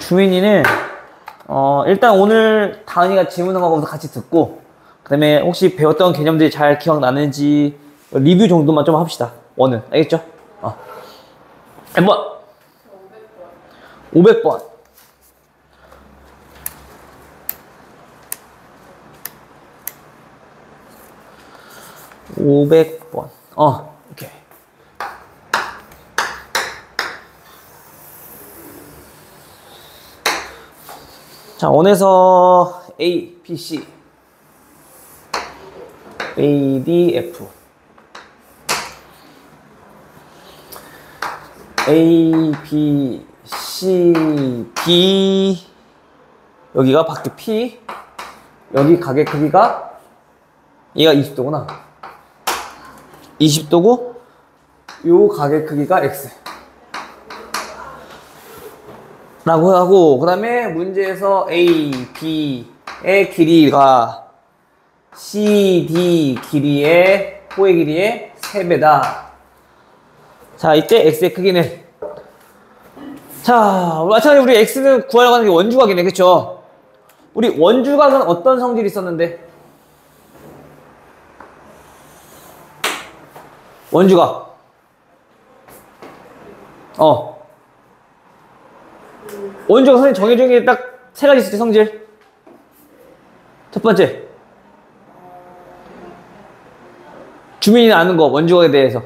주민이는 일단 오늘 다은이가 질문한 거부터 같이 듣고, 그 다음에 혹시 배웠던 개념들이 잘 기억나는지 리뷰 정도만 좀 합시다. 원은 알겠죠? 몇 번? 500번. 500번. 오케이. 자, 원에서 A, B, C, A, D, F, A, B, C, D, 여기가 바퀴 P, 여기 가게 크기가 얘가 20도구나. 20도고 요 가게 크기가 X 라고 하고, 그 다음에 문제에서 A, B의 길이가 C, D 길이의 호의 길이의 3배다. 자, 이때 X의 크기는, 자, 마찬가지로 우리 X는 구하려고 하는 게 원주각이네, 그쵸? 우리 원주각은 어떤 성질이 있었는데? 원주각. 원주각 선생님 정해준 게 딱 3가지 있을 때 성질. 첫 번째. 주민이 아는 거, 원주각에 대해서.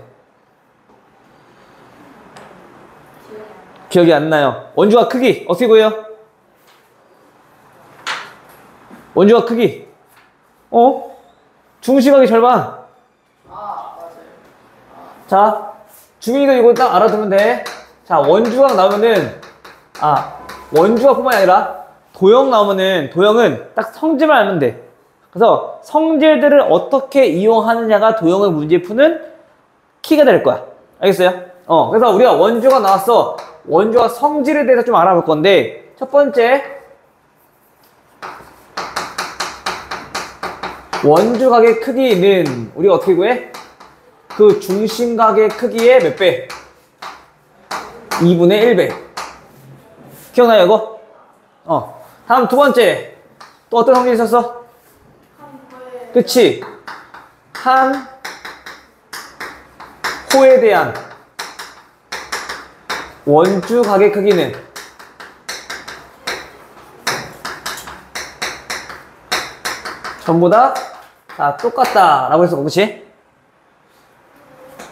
기억이 안 나요. 원주각 크기, 어떻게 구해요? 원주각 크기. 중심각의 절반. 자, 주민이도 이거 딱 알아두면 돼. 자, 원주각 나오면은, 원주각뿐만 아니라 도형 나오면은, 도형은 딱 성질만 알면 돼. 그래서 성질들을 어떻게 이용하느냐가 도형의 문제 푸는 키가 될 거야. 알겠어요? 그래서 우리가 원주각 나왔어. 원주각 성질에 대해서 좀 알아볼 건데, 첫 번째, 원주각의 크기는 우리가 어떻게 구해? 그 중심각의 크기의 몇 배? 2분의 1배. 기억나요, 이거? 다음 두 번째. 또 어떤 성질이 있었어? 그치? 한 호에 대한 원주각의 크기는 전부 다 똑같다 라고 했어, 그치?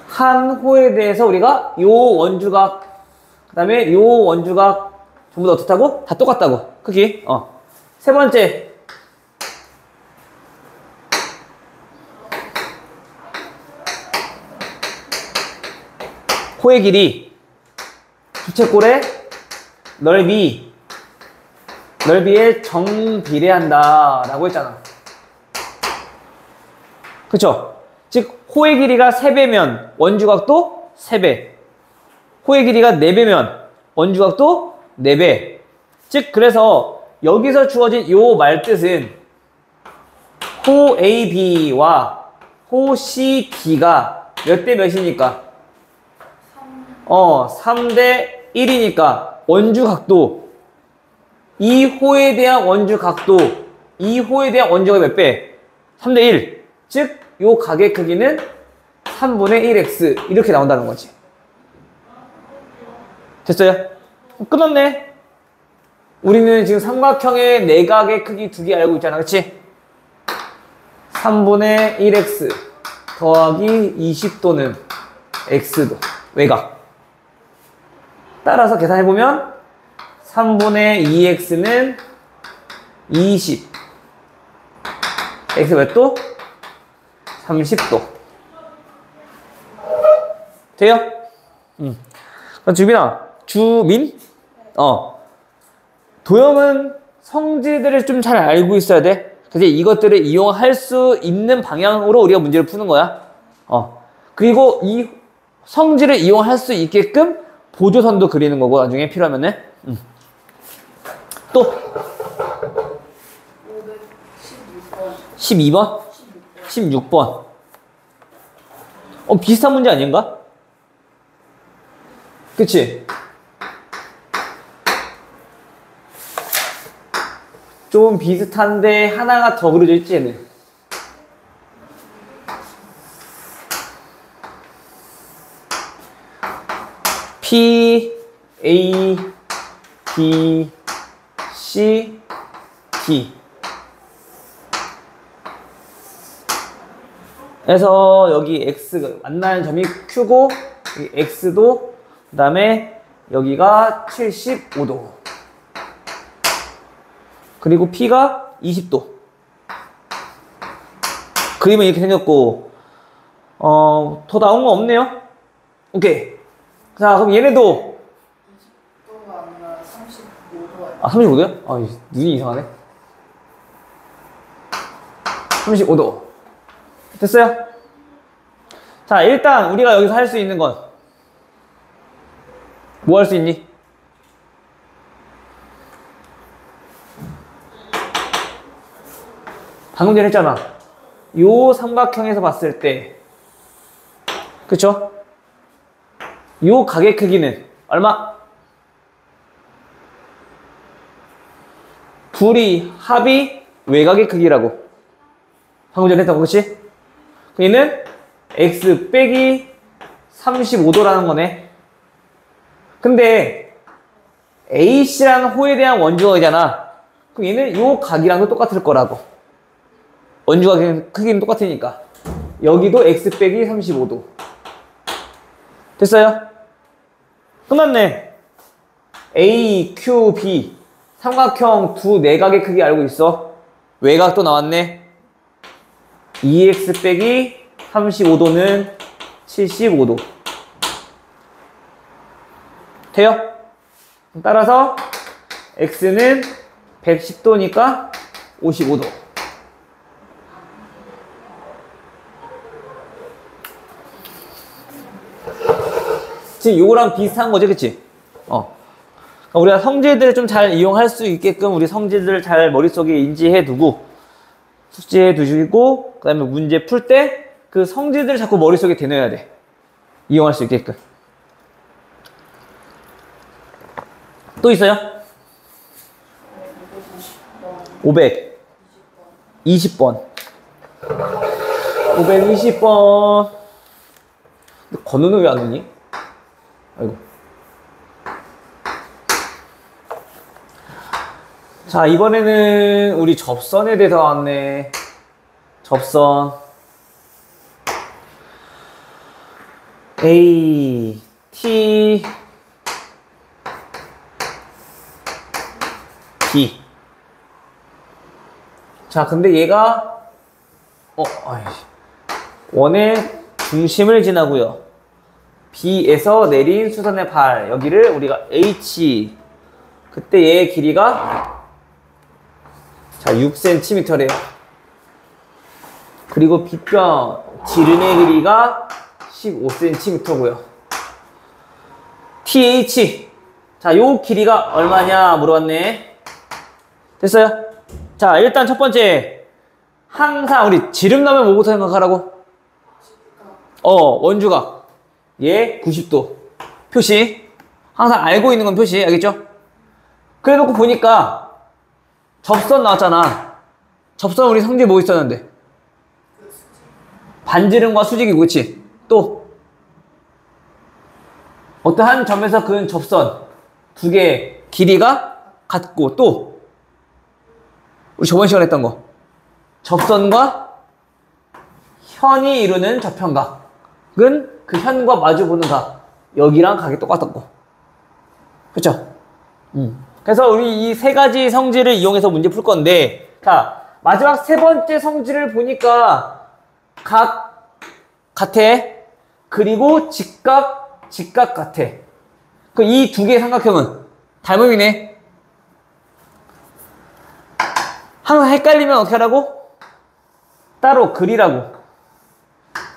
한 호에 대해서 우리가 요 원주각, 그 다음에 요 원주각 전부 다 어떻다고? 다 똑같다고, 크기. 세 번째. 호의 길이 주체꼴의 넓이에 정비례한다 라고 했잖아. 그쵸? 즉 호의 길이가 3배면 원주각도 3배, 호의 길이가 4배면 원주각도 4배. 즉 그래서 여기서 주어진 요 말뜻은 호 AB와 호 CD가 몇 대 몇이니까? 3대 1이니까 원주각도, 이 호에 대한 원주각도, 이 호에 대한 원주각이 몇 배? 3대 1. 즉 요 각의 크기는 3분의 1x 이렇게 나온다는 거지. 됐어요? 끝났네. 우리는 지금 삼각형의 내각의 크기 2개 알고 있잖아, 그치? 3분의 1x 더하기 20도는 x도 외곽. 따라서 계산해보면 3분의 2x는 20, x 몇 도? 30도. 돼요? 그럼 주민? 도형은 성질들을 좀 잘 알고 있어야 돼. 그래서 이것들을 이용할 수 있는 방향으로 우리가 문제를 푸는 거야. 그리고 이 성질을 이용할 수 있게끔 보조선도 그리는 거고, 나중에 필요하면은. 또 12번? 16번. 비슷한 문제 아닌가? 그치? 좀 비슷한데 하나가 더 그려져 있지 얘는. P, A, B, C, D. 그래서 여기 X 만나는 점이 Q고 여기 X도 그 다음에 여기가 75도 그리고 P가 20도. 그림은 이렇게 생겼고 더 나온 거 없네요. 오케이. 자 그럼 얘네도 20도가 아니라 35도가 아 35도요? 아 눈이 이상하네. 35도 됐어요? 자 일단 우리가 여기서 할 수 있는 건 뭐 할 수 있니? 방금 전에 했잖아. 요 삼각형에서 봤을 때 그쵸? 요 가게 크기는 얼마? 둘이 합이 외곽의 크기라고 방금 전에 했던 거 그치? 얘는 x 빼기 35도라는 거네. 근데 AC라는 호에 대한 원주각이잖아. 그럼 얘는 요 각이랑도 똑같을 거라고. 원주각 크기는 똑같으니까. 여기도 x 빼기 35도. 됐어요? 끝났네. A, Q, B 삼각형 두 내각의 크기 알고 있어? 외곽도 나왔네. 2x 빼기 35도는 75도. 돼요? 따라서 x는 110도니까 55도. 지금 요거랑 비슷한 거지, 그치? 그러니까 우리가 성질들을 좀 잘 이용할 수 있게끔 우리 성질들을 잘 머릿속에 인지해 두고 숙지해 두시고 그 다음에 문제 풀 때 그 성질들을 자꾸 머릿속에 대넣어야 돼. 이용할 수 있게끔. 또 있어요? 520번. 520번. 근데 건우는 왜 안 오니? 아이고. 자, 이번에는 우리 접선에 대해서 나왔네. 접선. A, T, B. 자, 근데 얘가, 원의 중심을 지나고요. B에서 내린 수선의 발, 여기를 우리가 H, 그때 얘의 길이가, 자, 6cm래요. 그리고 B변, 지름의 길이가 15cm고요. TH, 자, 요 길이가 얼마냐 물어봤네. 됐어요? 자, 일단 첫 번째, 항상 우리 지름 나오면 뭐부터 생각하라고? 원주각. 얘 90도. 표시. 항상 알고 있는 건 표시. 알겠죠? 그래 놓고 보니까 접선 나왔잖아. 접선 우리 성질 뭐 있었는데? 반지름과 수직이고, 그치? 또 어떠한 점에서 그은 접선 두 개 길이가 같고, 또 우리 저번 시간에 했던 거 접선과 현이 이루는 저편각은 그 현과 마주보는 각, 여기랑 각이 똑같았고, 그쵸? 그래서 우리 이 세 가지 성질을 이용해서 문제 풀 건데, 자, 마지막 세 번째 성질을 보니까 각 같아. 그리고 직각 같아. 그 이 두 개의 삼각형은 닮음이네. 항상 헷갈리면 어떻게 하라고? 따로 그리라고.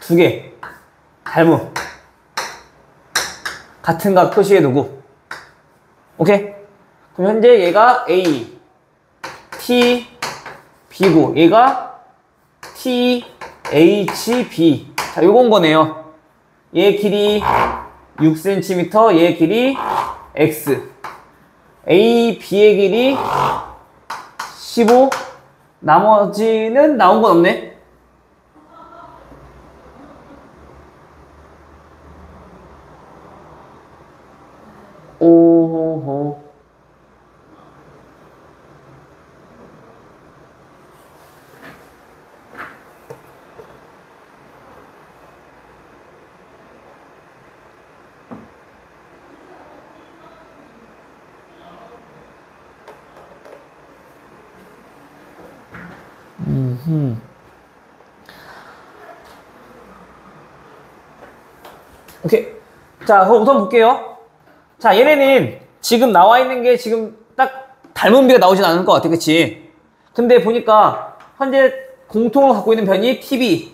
두 개 닮음. 같은 각 표시해 두고. 오케이? 그럼 현재 얘가 A, T, B고 얘가 T, H, B. 자, 요건 거네요. 얘 길이 6cm, 얘 길이 X. A, B의 길이 15. 나머지는 나온 건 없네. 오호. 오케이. 자, 그럼 우선 볼게요. 자, 얘네는 지금 나와 있는 게 지금 딱 닮은 비가 나오진 않을 것 같아. 그치? 근데 보니까 현재 공통으로 갖고 있는 변이 TB,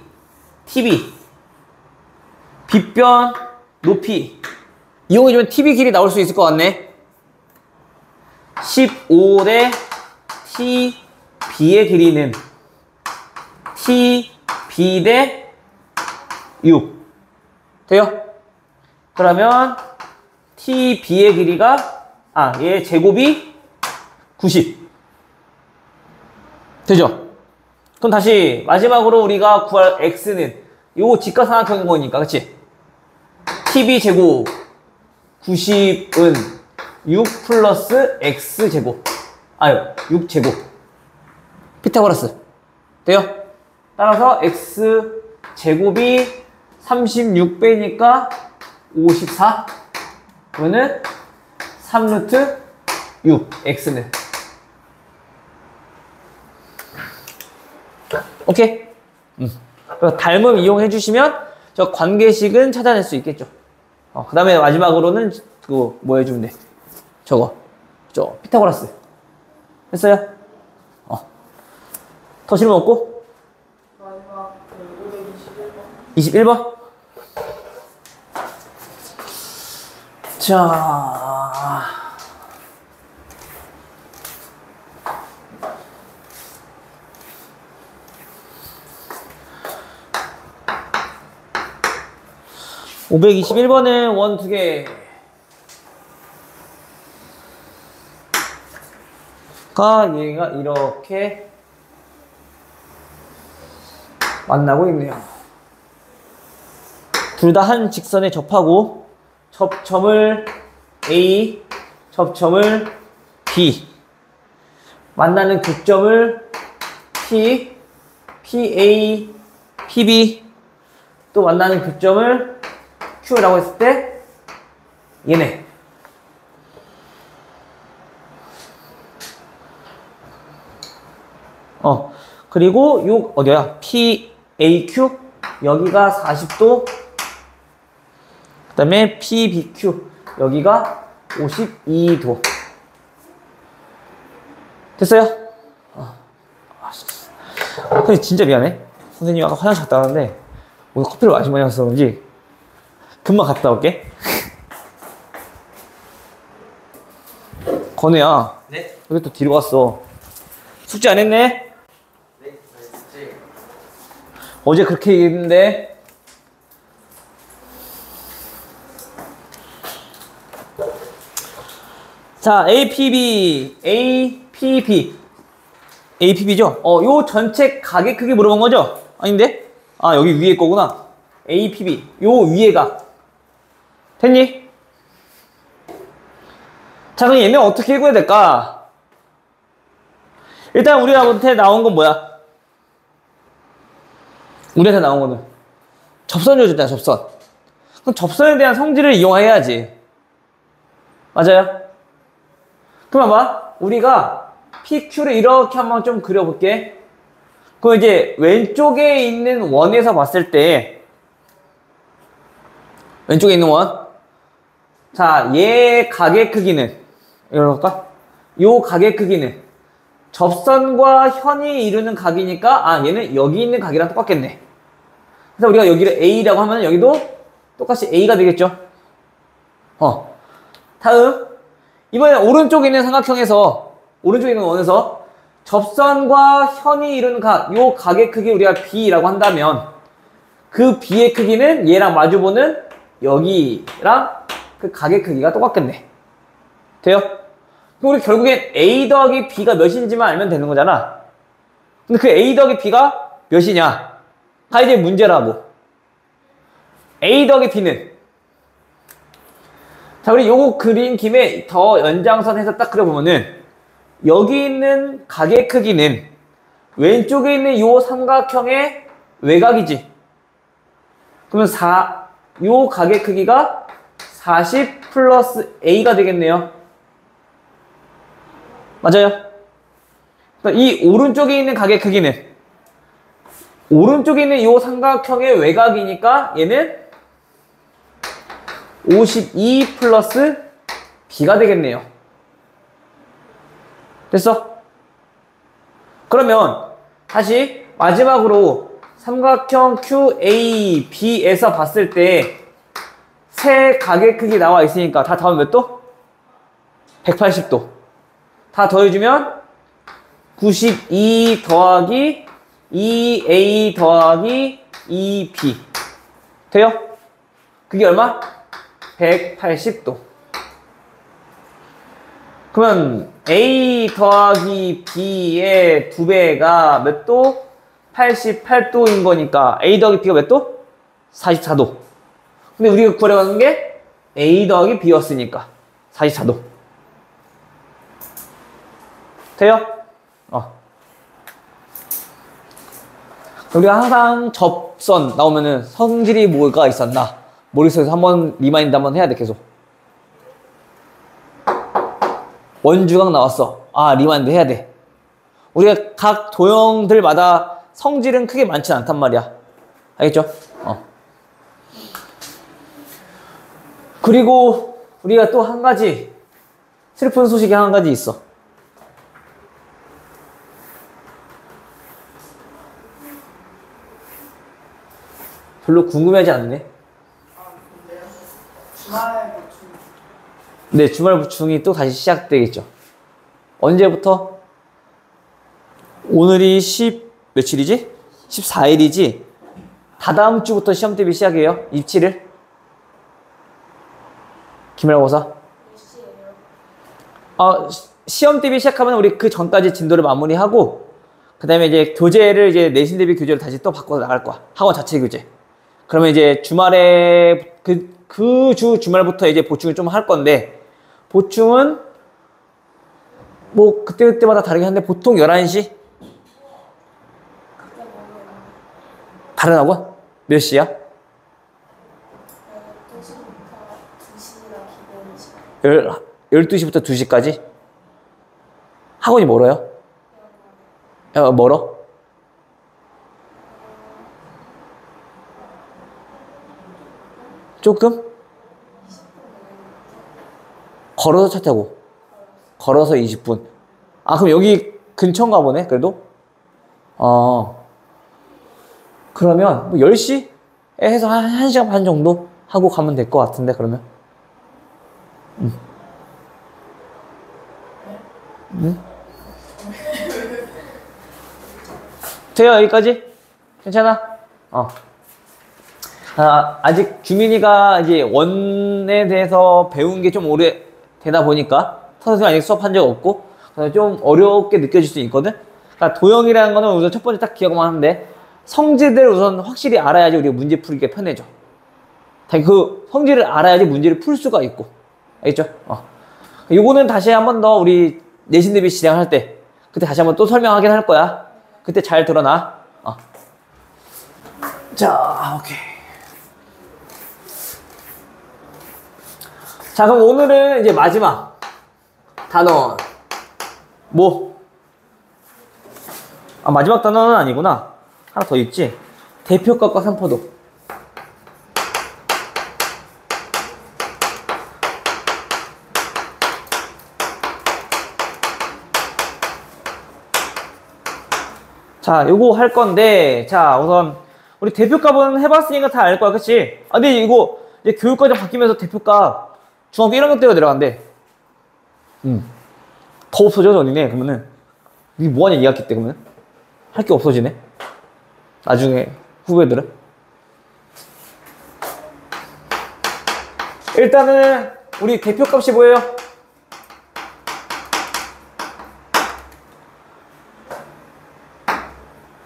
빗변, 높이. 이용해주면 TB 길이 나올 수 있을 것 같네. 15대 TB의 길이는 TB 대 6. 돼요? 그러면 TB의 길이가 얘 제곱이 90. 되죠? 그럼 다시 마지막으로 우리가 구할 x는 요거 직각삼각형인 거니까, 그치? TB 제곱 90은 6 플러스 x 제곱 6 제곱 피타고라스. 돼요? 따라서 x 제곱이 36배니까 54. 그러면은 3루트 6 x는. 오케이? 그래서 닮음 이용해 주시면 저 관계식은 찾아낼 수 있겠죠. 그 다음에 마지막으로는 그거 뭐 해주면 돼? 저 피타고라스. 했어요? 더 질문 없고? 마지막 그 521번. 21번? 자. (521번은) 원 2개 가 얘가 이렇게 만나고 있네요. 둘 다 한 직선에 접하고 접점을 A, 접점을 B, 만나는 교점을 P, PA, PB, 또 만나는 교점을 Q라고 했을 때 얘네. 그리고 요 어디야? PAQ 여기가 40도. 그 다음에 PBQ 여기가 52도. 됐어요? 선생님 진짜 미안해. 선생님 아까 화장실 갔다 왔는데 오늘 커피를 마시고 많이 마셔서 그런지 금방 갔다 올게. 건우야. 네? 왜 또 뒤로 갔어? 숙제 안 했네? 네, 숙제. 어제 그렇게 얘기했는데. 자, APB죠? 요 전체 가게 크기 물어본 거죠? 아닌데? 여기 위에 거구나. APB. 요 위에가. 됐니? 자, 그럼 얘는 어떻게 구해야 될까? 일단 우리한테 나온 건 뭐야? 우리한테 나온 거는 접선을 줬잖아, 접선. 그럼 접선에 대한 성질을 이용해야지. 맞아요? 그럼 봐봐. 우리가 PQ를 이렇게 한번 좀 그려볼게. 그럼 이제 왼쪽에 있는 원에서 봤을 때 왼쪽에 있는 원. 자, 얘 가게 크기는 이럴까? 요 가게 크기는 접선과 현이 이루는 각이니까 얘는 여기 있는 각이랑 똑같겠네. 그래서 우리가 여기를 A라고 하면 여기도 똑같이 A가 되겠죠. 다음 이번엔 오른쪽에 있는 삼각형에서 오른쪽에 있는 원에서 접선과 현이 이루는 각, 요 각의 크기 우리가 B라고 한다면 그 B의 크기는 얘랑 마주보는 여기랑 그 각의 크기가 똑같겠네. 돼요? 그럼 우리 결국엔 A 더하기 B가 몇인지만 알면 되는 거잖아. 근데 그 A 더하기 B가 몇이냐? 가 이제 문제라고. A 더하기 B는. 자, 우리 요거 그린 김에 더 연장선해서 딱 그려보면은 여기 있는 각의 크기는 왼쪽에 있는 요 삼각형의 외곽이지. 그러면 요 각의 크기가 40 플러스 A가 되겠네요. 맞아요? 그러니까 이 오른쪽에 있는 각의 크기는 오른쪽에 있는 이 삼각형의 외곽이니까 얘는 52 플러스 B가 되겠네요. 됐어? 그러면 다시 마지막으로 삼각형 QAB에서 봤을 때 세 각의 크기 나와 있으니까 다 더하면 몇 도? 180도. 다 더해주면 92 더하기 2A 더하기 2B 돼요? 그게 얼마? 180도. 그러면 A 더하기 B의 2배가 몇 도? 88도인 거니까 A 더하기 B가 몇 도? 44도. 근데 우리가 구하려는 게 A 더하기 B였으니까 44도. 돼요? 우리가 항상 접선 나오면은 성질이 뭐가 있었나 머릿속에서 한번 리마인드 한번 해야 돼. 계속 원주각 나왔어. 아, 리마인드 해야 돼. 우리가 각 도형들마다 성질은 크게 많진 않단 말이야. 알겠죠? 그리고 우리가 또 한 가지 슬픈 소식이 한 가지 있어. 별로 궁금해하지 않네. 근데요? 주말 보충. 네, 주말 보충이 또 다시 시작되겠죠. 언제부터? 오늘이 며칠이지? 14일이지? 다다음 주부터 시험 대비 시작이에요. 27일. 기말고사. 시험 대비 시작하면 우리 그 전까지 진도를 마무리하고, 그 다음에 이제 교재를 이제 내신 대비 교재를 다시 또 바꿔서 나갈 거야. 학원 자체 교재. 그러면 이제 주말에, 그 주 주말부터 이제 보충을 좀 할 건데, 보충은 뭐 그때그때마다 다르긴 한데, 보통 11시? 다른 학원? 몇 시야? 12시부터 2시까지? 학원이 멀어요? 멀어? 조금? 걸어서 차 타고? 걸어서 20분. 아, 그럼 여기 근처인가 보네, 그래도? 그러면 뭐 10시에 해서 한 1시간 반 정도 하고 가면 될 것 같은데, 그러면? 돼요, 여기까지? 괜찮아? 아직 주민이가 이제 원에 대해서 배운 게 좀 오래 되다 보니까 선생님 아직 수업한 적 없고 그래서 좀 어렵게 느껴질 수 있거든? 그러니까 도형이라는 거는 우선 첫 번째 딱 기억만 하는데 성질들을 우선 확실히 알아야지 우리가 문제 풀기가 편해져. 그 성질을 알아야지 문제를 풀 수가 있고. 알겠죠? 요거는 다시 한 번 더 우리 내신 대비 진행할 때 그때 다시 한번 또 설명하긴 할 거야. 그때 잘 들어놔. 자, 오케이. 자, 그럼 오늘은 이제 마지막 단원 뭐? 마지막 단원은 아니구나. 하나 더 있지? 대표값과 산포도. 자, 요거 할 건데, 자, 우선, 우리 대표값은 해봤으니까 다 알 거야, 그치? 근데 이거, 이제 교육과정 바뀌면서 대표값, 중학교 1학년 때가 내려간대. 더 없어져, 너니네, 그러면은. 이게 뭐하냐, 2학기 때, 그러면? 할 게 없어지네. 나중에, 후배들은. 일단은, 우리 대표값이 뭐예요?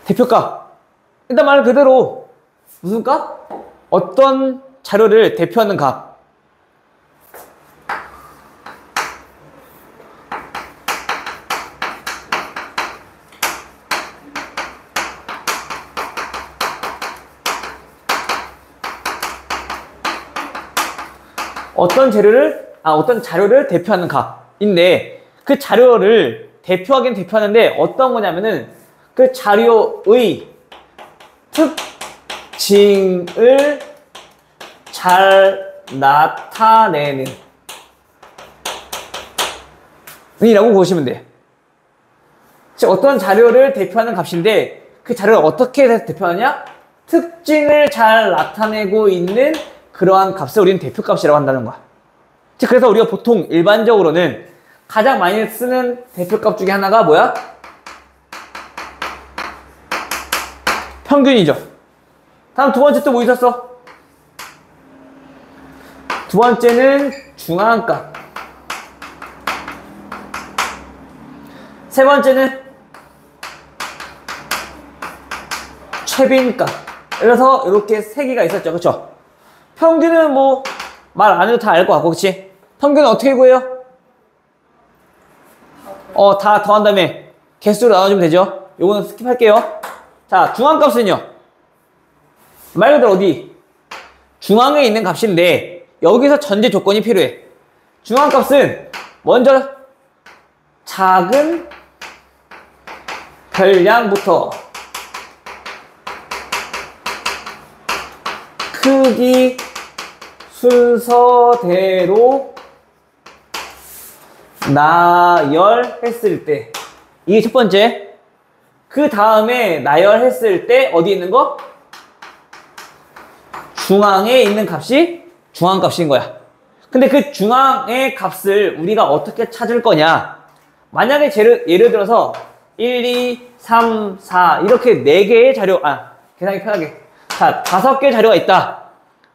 대표값. 일단 말 그대로 무슨 값? 어떤 자료를 대표하는 값. 어떤 자료를 대표하는 값인데, 그 자료를 대표하긴 대표하는데 어떤 거냐면은 그 자료의 특징을 잘 나타내는 이라고 보시면 돼요. 즉 어떤 자료를 대표하는 값인데 그 자료를 어떻게 대표하냐? 특징을 잘 나타내고 있는 그러한 값을 우리는 대표값이라고 한다는 거야. 즉 그래서 우리가 보통 일반적으로는 가장 많이 쓰는 대표값 중에 하나가 뭐야? 평균이죠. 다음 두 번째 또 뭐 있었어? 두 번째는 중앙값. 세 번째는 최빈값. 그래서 이렇게 세 개가 있었죠. 그쵸? 평균은 뭐 말 안 해도 다 알 것 같고, 그치? 평균은 어떻게 구해요? 다 더한 다음에 개수로 나눠주면 되죠? 요거는 스킵할게요. 자, 중앙값은요. 말 그대로 어디? 중앙에 있는 값인데 여기서 전제 조건이 필요해. 중앙값은 먼저 작은 별량부터 크기 순서대로 나열했을 때, 이게 첫 번째. 그 다음에 나열했을 때 어디 있는 거? 중앙에 있는 값이 중앙값인 거야. 근데 그 중앙의 값을 우리가 어떻게 찾을 거냐? 만약에 예를 들어서 1, 2, 3, 4 이렇게 4개의 자료, 계산하기 편하게. 자, 5개의 자료가 있다.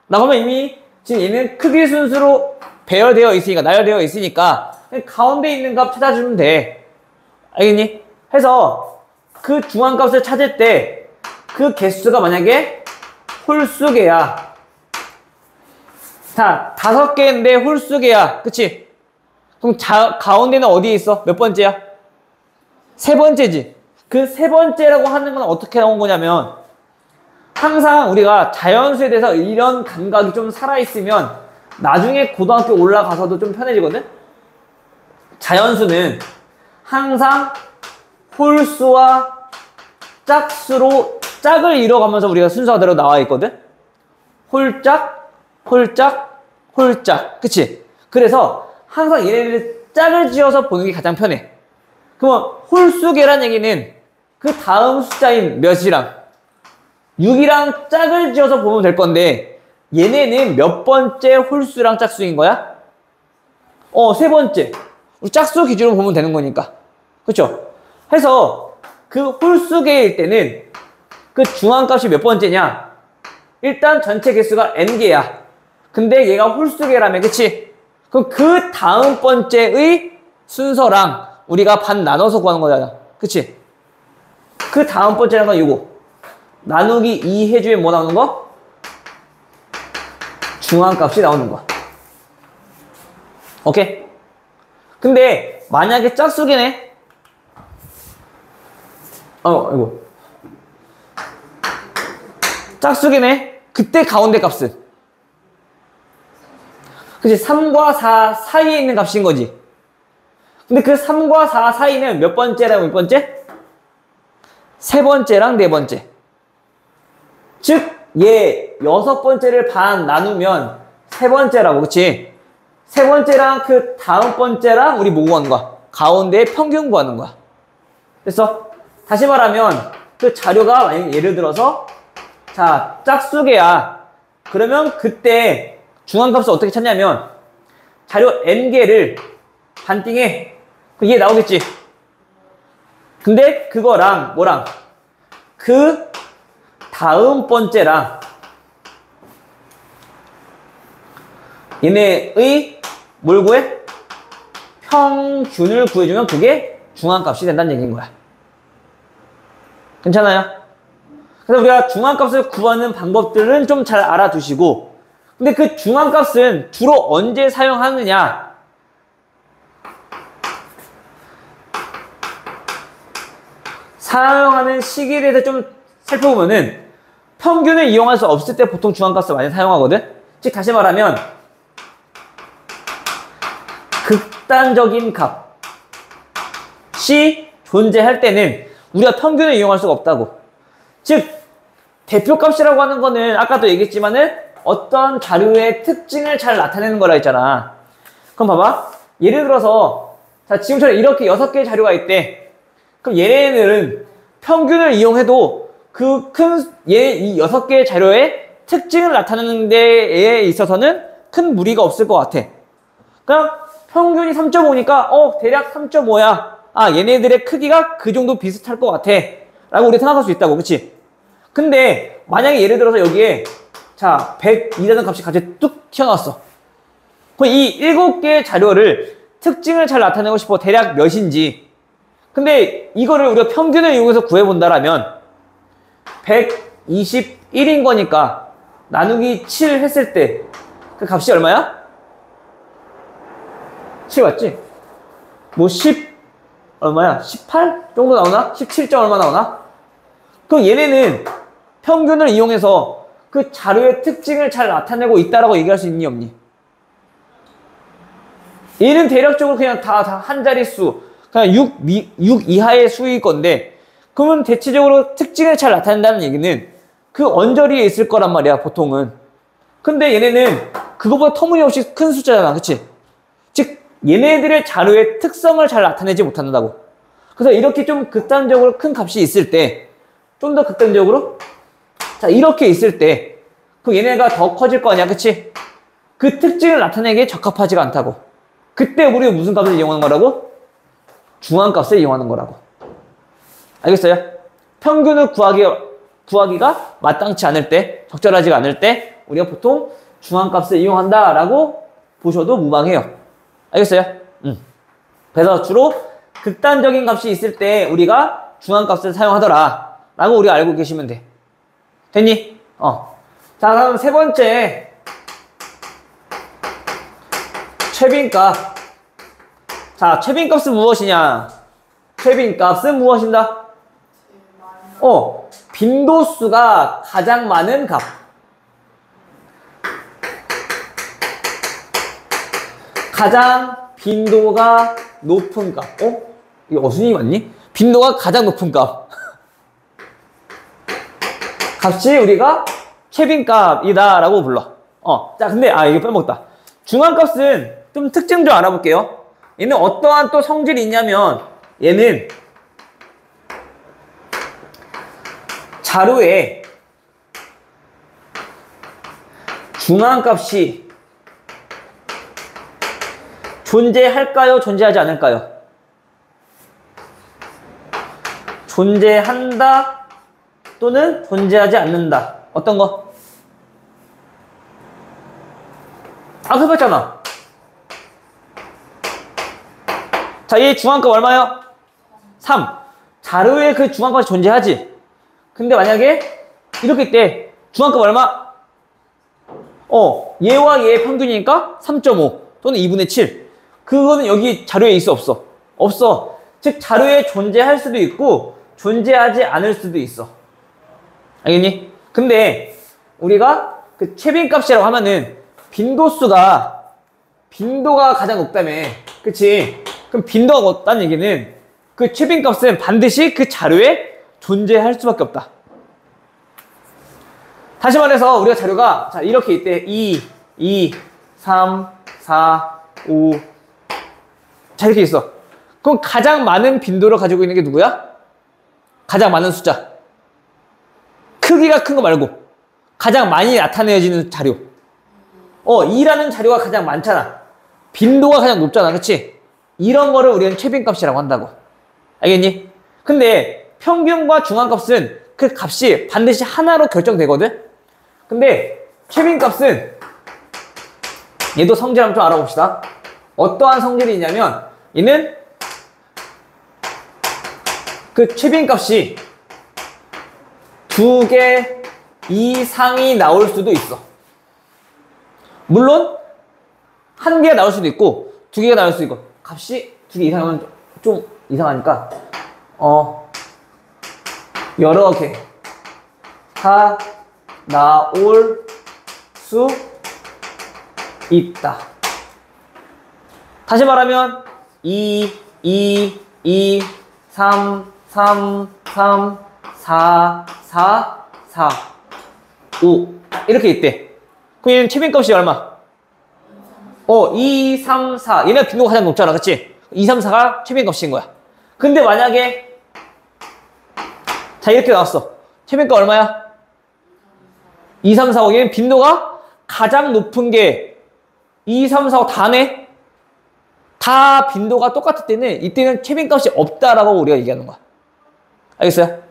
나오면 이미 지금 얘는 크기 순수로 배열되어 있으니까, 나열되어 있으니까 가운데 있는 값 찾아주면 돼. 알겠니? 해서 그 중앙값을 찾을 때 그 개수가 만약에 홀수개야. 자, 5개인데 홀수개야. 그치? 그럼 가운데는 어디에 있어? 몇 번째야? 세 번째지. 그 세 번째라고 하는 건 어떻게 나온 거냐면, 항상 우리가 자연수에 대해서 이런 감각이 좀 살아있으면 나중에 고등학교 올라가서도 좀 편해지거든? 자연수는 항상 홀수와 짝수로 짝을 이뤄가면서 우리가 순서대로 나와 있거든? 홀짝, 홀짝, 홀짝. 그치? 그래서 항상 얘네를 짝을 지어서 보는 게 가장 편해. 그러면 홀수계란 얘기는 그 다음 숫자인 몇이랑 6이랑 짝을 지어서 보면 될 건데, 얘네는 몇 번째 홀수랑 짝수인 거야? 세 번째. 우리 짝수 기준으로 보면 되는 거니까. 그쵸? 해서 그 홀수계일 때는 그 중앙값이 몇 번째냐? 일단 전체 개수가 n개야. 근데 얘가 홀수계라며, 그치? 그럼 그 다음 번째의 순서랑 우리가 반 나눠서 구하는 거잖아. 그치? 그 다음 번째라는 건 이거. 나누기 2 해주면 뭐 나오는 거? 중앙값이 나오는 거야. 오케이? 근데 만약에 짝수기네. 이거 짝수기네. 그때 가운데 값은, 그치? 3과 4 사이에 있는 값인 거지. 근데 그 3과 4 사이는 몇 번째랑 몇 번째? 세 번째랑 네 번째. 즉, 얘 6번째를 반 나누면 세 번째라고, 그치? 세 번째랑 그 다음 번째랑 우리 뭐 구하는 거야? 가운데에 평균 구하는 거야. 그래서 다시 말하면 그 자료가 만약 예를 들어서, 자, 짝수개야. 그러면 그때 중앙값을 어떻게 찾냐면, 자료 n개를 반띵해. 얘 나오겠지? 근데 그거랑 뭐랑? 그 다음 번째랑 얘네의 뭘 구해? 평균을 구해주면 그게 중앙값이 된다는 얘기인 거야. 괜찮아요? 그래서 우리가 중앙값을 구하는 방법들은 좀 잘 알아두시고, 근데 그 중앙값은 주로 언제 사용하느냐? 사용하는 시기에 대해서 좀 살펴보면은 평균을 이용할 수 없을 때 보통 중앙값을 많이 사용하거든? 즉 다시 말하면 극단적인 값이 존재할 때는 우리가 평균을 이용할 수가 없다고. 즉 대표값이라고 하는 거는 아까도 얘기했지만은 어떤 자료의 특징을 잘 나타내는 거라 했잖아. 그럼 봐봐. 예를 들어서 자 지금처럼 이렇게 6개의 자료가 있대. 그럼 얘네들은 평균을 이용해도 이 6개의 자료의 특징을 나타내는 데에 있어서는 큰 무리가 없을 것 같아. 그냥 평균이 3.5니까 대략 3.5야. 아 얘네들의 크기가 그 정도 비슷할 것 같아 라고 우리 생각할 수 있다고. 그치? 근데 만약에 예를 들어서 여기에 자 102라는 값이 갑자기 뚝 튀어나왔어. 그럼 이 7개의 자료를 특징을 잘 나타내고 싶어. 대략 몇인지. 근데 이거를 우리가 평균을 이용해서 구해본다라면 121인 거니까 나누기 7 했을 때 그 값이 얼마야? 7 맞지? 뭐 10 얼마야? 18 정도 나오나? 17점 얼마 나오나? 그럼 얘네는 평균을 이용해서 그 자료의 특징을 잘 나타내고 있다라고 얘기할 수 있니 없니? 얘는 대략적으로 그냥 다 한 자릿수, 그냥 6 이하의 수일 건데, 그러면 대체적으로 특징을 잘 나타낸다는 얘기는 그 언저리에 있을 거란 말이야, 보통은. 근데 얘네는 그거보다 터무니없이 큰 숫자잖아, 그치? 즉, 얘네들의 자료의 특성을 잘 나타내지 못한다고. 그래서 이렇게 좀 극단적으로 큰 값이 있을 때, 좀 더 극단적으로, 자, 이렇게 있을 때, 그 얘네가 더 커질 거 아니야, 그치? 그 특징을 나타내기에 적합하지가 않다고. 그때 우리가 무슨 값을 이용하는 거라고? 중앙값을 이용하는 거라고. 알겠어요? 평균을 구하기가 마땅치 않을 때, 적절하지가 않을 때 우리가 보통 중앙값을 이용한다라고 보셔도 무방해요. 알겠어요? 그래서 주로 극단적인 값이 있을 때 우리가 중앙값을 사용하더라 라고 우리가 알고 계시면 돼. 됐니? 자, 그럼 세 번째 최빈값. 자, 최빈값은 무엇이냐? 최빈값은 무엇인가? 빈도수가 가장 많은 값. 가장 빈도가 높은 값. 이거 어순이 맞니? 빈도가 가장 높은 값. 값이 우리가 최빈값이다 라고 불러. 자, 근데 이거 빼먹었다. 중앙값은 좀 특징 좀 알아볼게요. 얘는 어떠한 또 성질이 있냐면 얘는 자료에 중앙값이 존재할까요? 존재하지 않을까요? 존재한다 또는 존재하지 않는다. 어떤 거? 아까 봤잖아. 자, 얘 중앙값 얼마요? 3. 자료에 그 중앙값이 존재하지. 근데 만약에 이렇게 있대. 중앙값 얼마? 얘와 얘의 평균이니까 3.5 또는 2분의 7. 그거는 여기 자료에 있어 없어? 없어. 즉 자료에 존재할 수도 있고 존재하지 않을 수도 있어. 알겠니? 근데 우리가 그 최빈값이라고 하면은 빈도가 가장 높다며. 그치? 그럼 빈도가 높다는 얘기는 그 최빈값은 반드시 그 자료에 존재할 수밖에 없다. 다시 말해서 우리가 자료가 자 이렇게 있대. 2, 3, 4, 5 자 이렇게 있어. 그럼 가장 많은 빈도를 가지고 있는 게 누구야? 가장 많은 숫자. 크기가 큰 거 말고 가장 많이 나타내지는 자료. 2라는 자료가 가장 많잖아. 빈도가 가장 높잖아. 그치? 이런 거를 우리는 최빈값이라고 한다고. 알겠니? 근데 평균과 중앙값은 그 값이 반드시 하나로 결정되거든? 근데 최빈값은 얘도 성질 한번 좀 알아봅시다. 어떠한 성질이 있냐면 얘는 그 최빈값이 2개 이상이 나올 수도 있어. 물론 1개가 나올 수도 있고 2개가 나올 수도 있고 값이 2개 이상이면 좀 이상하니까 여러 개가 나올 수 있다. 다시 말하면 2, 2, 2, 3, 3, 3, 4, 4, 4, 5 이렇게 있대. 그럼 얘는 최빈값이 얼마? 2, 3, 4 얘네가 빈도가 가장 높잖아, 그치? 2, 3, 4가 최빈값인 거야. 근데 만약에 자 이렇게 나왔어. 최빈값 얼마야? 2, 3, 4, 5 얘는 빈도가 가장 높은 게 2, 3, 4, 5 다네? 다 빈도가 똑같을 때는 이때는 최빈값이 없다라고 우리가 얘기하는 거야. 알겠어요?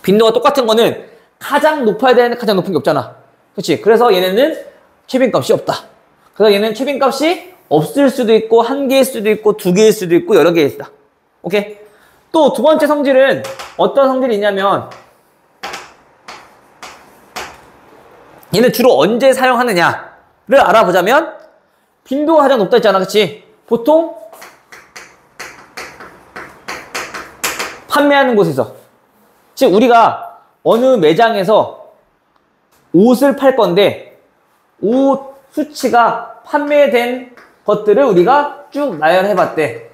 빈도가 똑같은 거는 가장 높아야 되는데 가장 높은 게 없잖아. 그렇지? 그래서 얘네는 최빈값이 없다. 그래서 얘는 최빈값이 없을 수도 있고 1개일 수도 있고 2개일 수도 있고 여러 개일 수도 있다. 오케이? 또 두 번째 성질은 어떤 성질이 있냐면 얘는 주로 언제 사용하느냐를 알아보자면 빈도가 가장 높다 했잖아. 그치? 보통 판매하는 곳에서 즉 우리가 어느 매장에서 옷을 팔 건데 옷 수치가 판매된 것들을 우리가 쭉 나열해 봤대.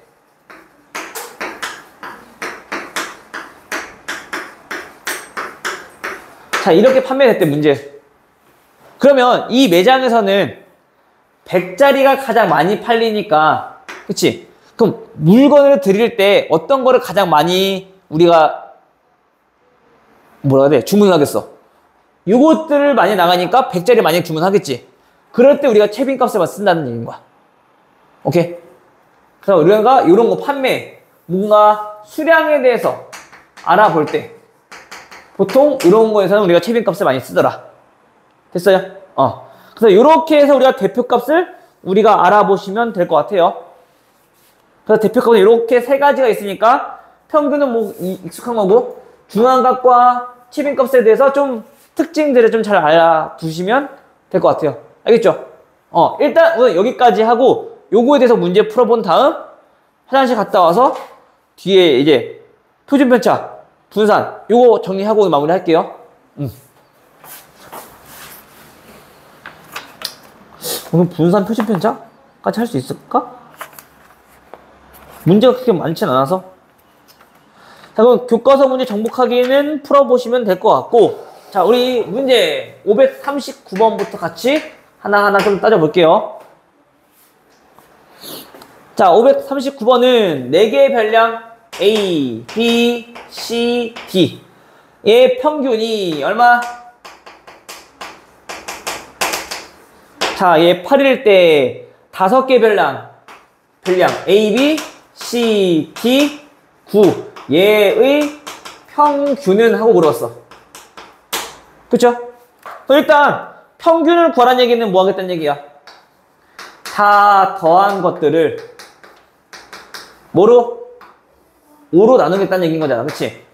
자 이렇게 판매됐대 문제. 그러면 이 매장에서는 100짜리가 가장 많이 팔리니까 그치? 그럼 물건을 드릴 때 어떤 거를 가장 많이 우리가 뭐라 그래? 주문하겠어. 요것들을 많이 나가니까 100짜리 많이 주문하겠지. 그럴 때 우리가 최빈값을 쓴다는 얘기인 거야. 오케이? 그래서 우리가 이런 거 판매, 뭔가 수량에 대해서 알아볼 때 보통 이런 거에서는 우리가 최빈값을 많이 쓰더라. 됐어요? 그래서 이렇게 해서 우리가 대표값을 우리가 알아보시면 될 것 같아요. 그래서 대표값은 이렇게 세 가지가 있으니까 평균은 뭐 익숙한 거고 중앙값과 최빈값에 대해서 좀 특징들을 좀 잘 알아두시면 될 것 같아요. 알겠죠? 일단 오늘 여기까지 하고 요거에 대해서 문제 풀어본 다음 화장실 갔다 와서 뒤에 이제 표준 편차, 분산 요거 정리하고 마무리 할게요. 오늘 분산 표준 편차까지 할 수 있을까? 문제가 그렇게 많진 않아서. 자, 그럼 교과서 문제 정복하기는 풀어보시면 될 것 같고, 자, 우리 문제 539번부터 같이 하나하나 좀 따져볼게요. 자, 539번은 4개의 별량 A, B, C, D 의 평균이 얼마? 자, 얘 8일 때 5개 별량 A, B, C, D, 9 얘의 평균은 하고 물었어. 그쵸? 일단 평균을 구하라는 얘기는 뭐 하겠다는 얘기야? 다 더한 것들을 뭐로? 5로 나누겠다는 얘기인 거잖아. 그치?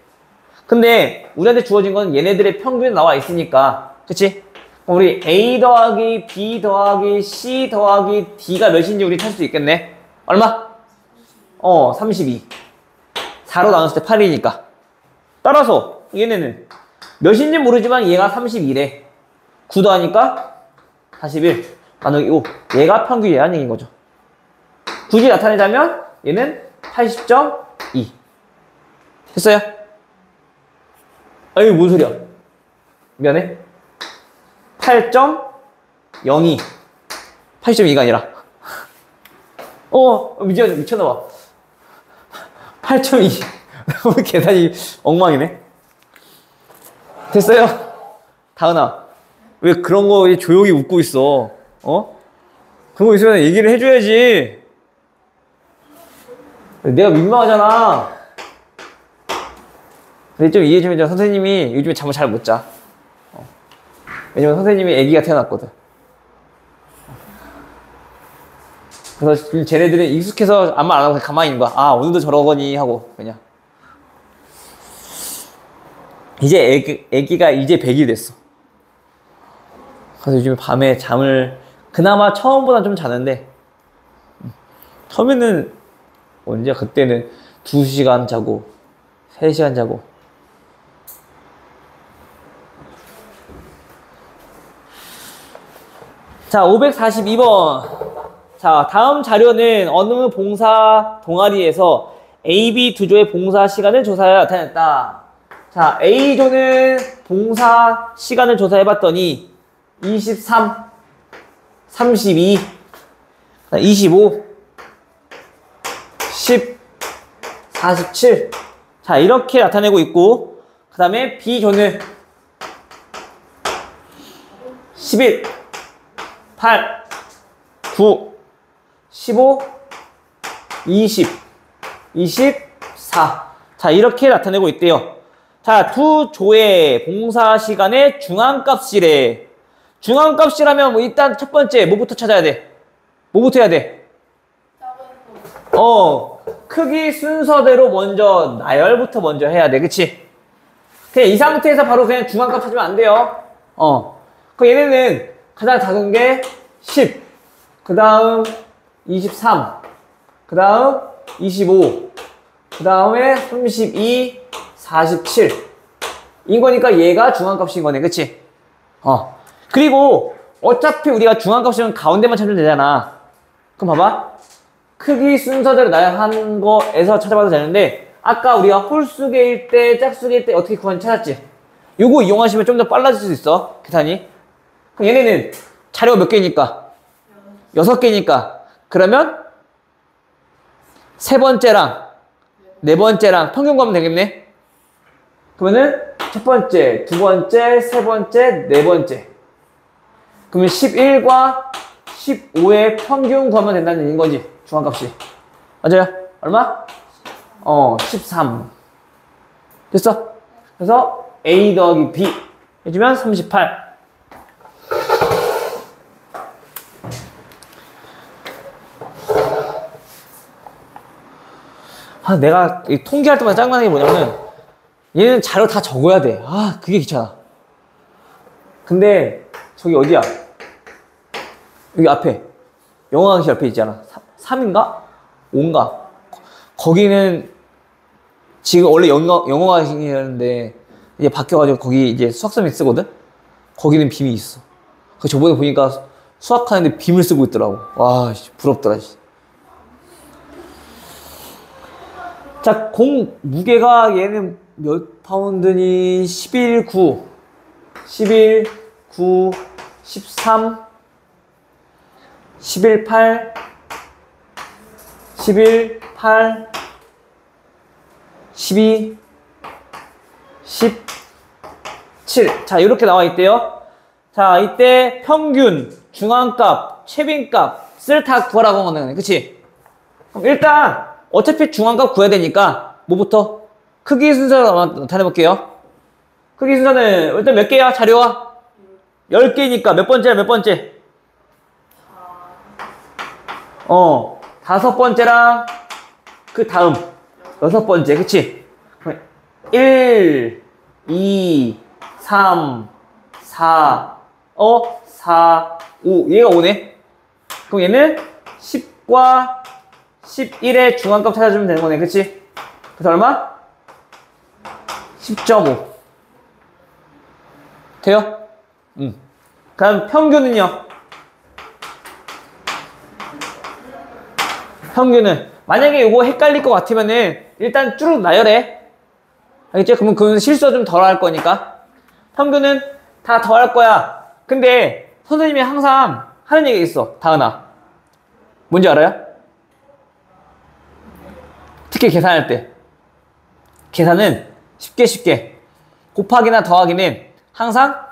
근데 우리한테 주어진 건 얘네들의 평균이 나와 있으니까 그치? 우리 A 더하기 B 더하기 C 더하기 D가 몇인지 우리 찾을 수 있겠네. 얼마? 32. 4로 나눴을 때 8이니까. 따라서 얘네는 몇인지 모르지만 얘가 32래. 9 더하니까 41 나누기 5. 얘가 평균이라는 얘기인 거죠. 굳이 나타내자면 얘는 80.2. 됐어요? 아이 뭔 소리야. 미안해. 8.02 80.2가 아니라 미쳤나봐. 8.2 오늘 계산이 엉망이네. 됐어요? 다은아 왜 그런 거 조용히 웃고 있어? 그런 거 있으면 얘기를 해줘야지. 내가 민망하잖아. 근데 좀 이해해주면 선생님이 요즘에 잠을 잘 못 자. 왜냐면 선생님이 아기가 태어났거든. 그래서 지금 쟤네들은 익숙해서 아무 말 안 하고 가만히 있는 거야. 아 오늘도 저러거니 하고 그냥. 이제 애기가 이제 100이 됐어. 그래서 요즘 밤에 잠을 그나마 처음보다 좀 자는데 처음에는 언제 그때는 2시간 자고 3시간 자고. 자, 542번. 자, 다음 자료는 어느 봉사 동아리에서 A, B 두 조의 봉사 시간을 조사하여 나타냈다. 자, A조는 봉사 시간을 조사해봤더니 23, 32, 25, 10, 47. 자, 이렇게 나타내고 있고, 그 다음에 B조는 11, 8, 9, 15, 20, 24. 자, 이렇게 나타내고 있대요. 자, 두 조의 봉사 시간의 중앙값이래. 중앙값이라면 뭐 일단 첫 번째 뭐부터 찾아야 돼? 뭐부터 해야 돼? 크기 순서대로 먼저 나열부터 먼저 해야 돼. 그치? 그냥 이 상태에서 바로 그냥 중앙값 찾으면 안 돼요. 그 얘네는 가장 작은 게 10, 그 다음 23, 그 다음 25, 그 다음에 32, 47. 인 거니까 얘가 중앙값인 거네. 그치? 그리고 어차피 우리가 중앙값이면 가운데만 찾으면 되잖아. 그럼 봐봐. 크기 순서대로 나열한 거에서 찾아봐도 되는데 아까 우리가 홀수계일 때, 짝수계일 때 어떻게 구하는지 찾았지? 요거 이용하시면 좀 더 빨라질 수 있어. 계산이. 그럼 얘네는 자료가 몇 개니까? 6개니까. 그러면 세 번째랑 네 번째랑 평균 구하면 되겠네? 그러면은 첫 번째, 두 번째, 세 번째, 네 번째. 그러면 11과 15의 평균 구하면 된다는 얘기인 거지. 중앙값이. 맞아요? 얼마? 13. 됐어? 그래서 A 더하기 B 해주면 38. 내가 통계할 때마다 짱나는 게 뭐냐면 얘는 자료 다 적어야 돼. 그게 귀찮아. 근데 저기 어디야? 여기 앞에 영어 강의 옆에 있잖아. 3인가? 5인가? 거기는 지금 원래 영어 강의였는데 이제 바뀌어가지고 거기 이제 수학선생님이 쓰거든? 거기는 빔이 있어. 그 저번에 보니까 수학하는데 빔을 쓰고 있더라고. 와, 부럽더라. 자, 공 무게가 얘는 몇 파운드니? 11, 9, 11, 9, 13, 11, 8, 11, 8, 12, 17. 자, 이렇게 나와 있대요. 자, 이때 평균, 중앙값, 최빈값을 다 구하라고 하는 거네. 그치? 그럼 일단 어차피 중앙값 구해야 되니까 뭐부터? 크기 순서로 나타내볼게요. 크기 순서는 일단 몇 개야? 자료가? 10개니까 몇 번째야? 몇 번째? 5번째랑 그 다음 6번째. 그치? 1, 2, 3, 4, 4, 5. 얘가 5네. 그럼 얘는 10과 11의 중앙값 찾아주면 되는 거네. 그치? 그래서 얼마? 10.5. 돼요? 그럼 평균은요? 평균은 만약에 이거 헷갈릴 것 같으면은 일단 쭉 나열해. 알겠지? 그러면 그건 실수가 좀 덜 할 거니까. 평균은 다 더 할 거야. 근데 선생님이 항상 하는 얘기가 있어. 다은아. 뭔지 알아요? 특히 계산할 때. 계산은 쉽게 곱하기나 더하기는 항상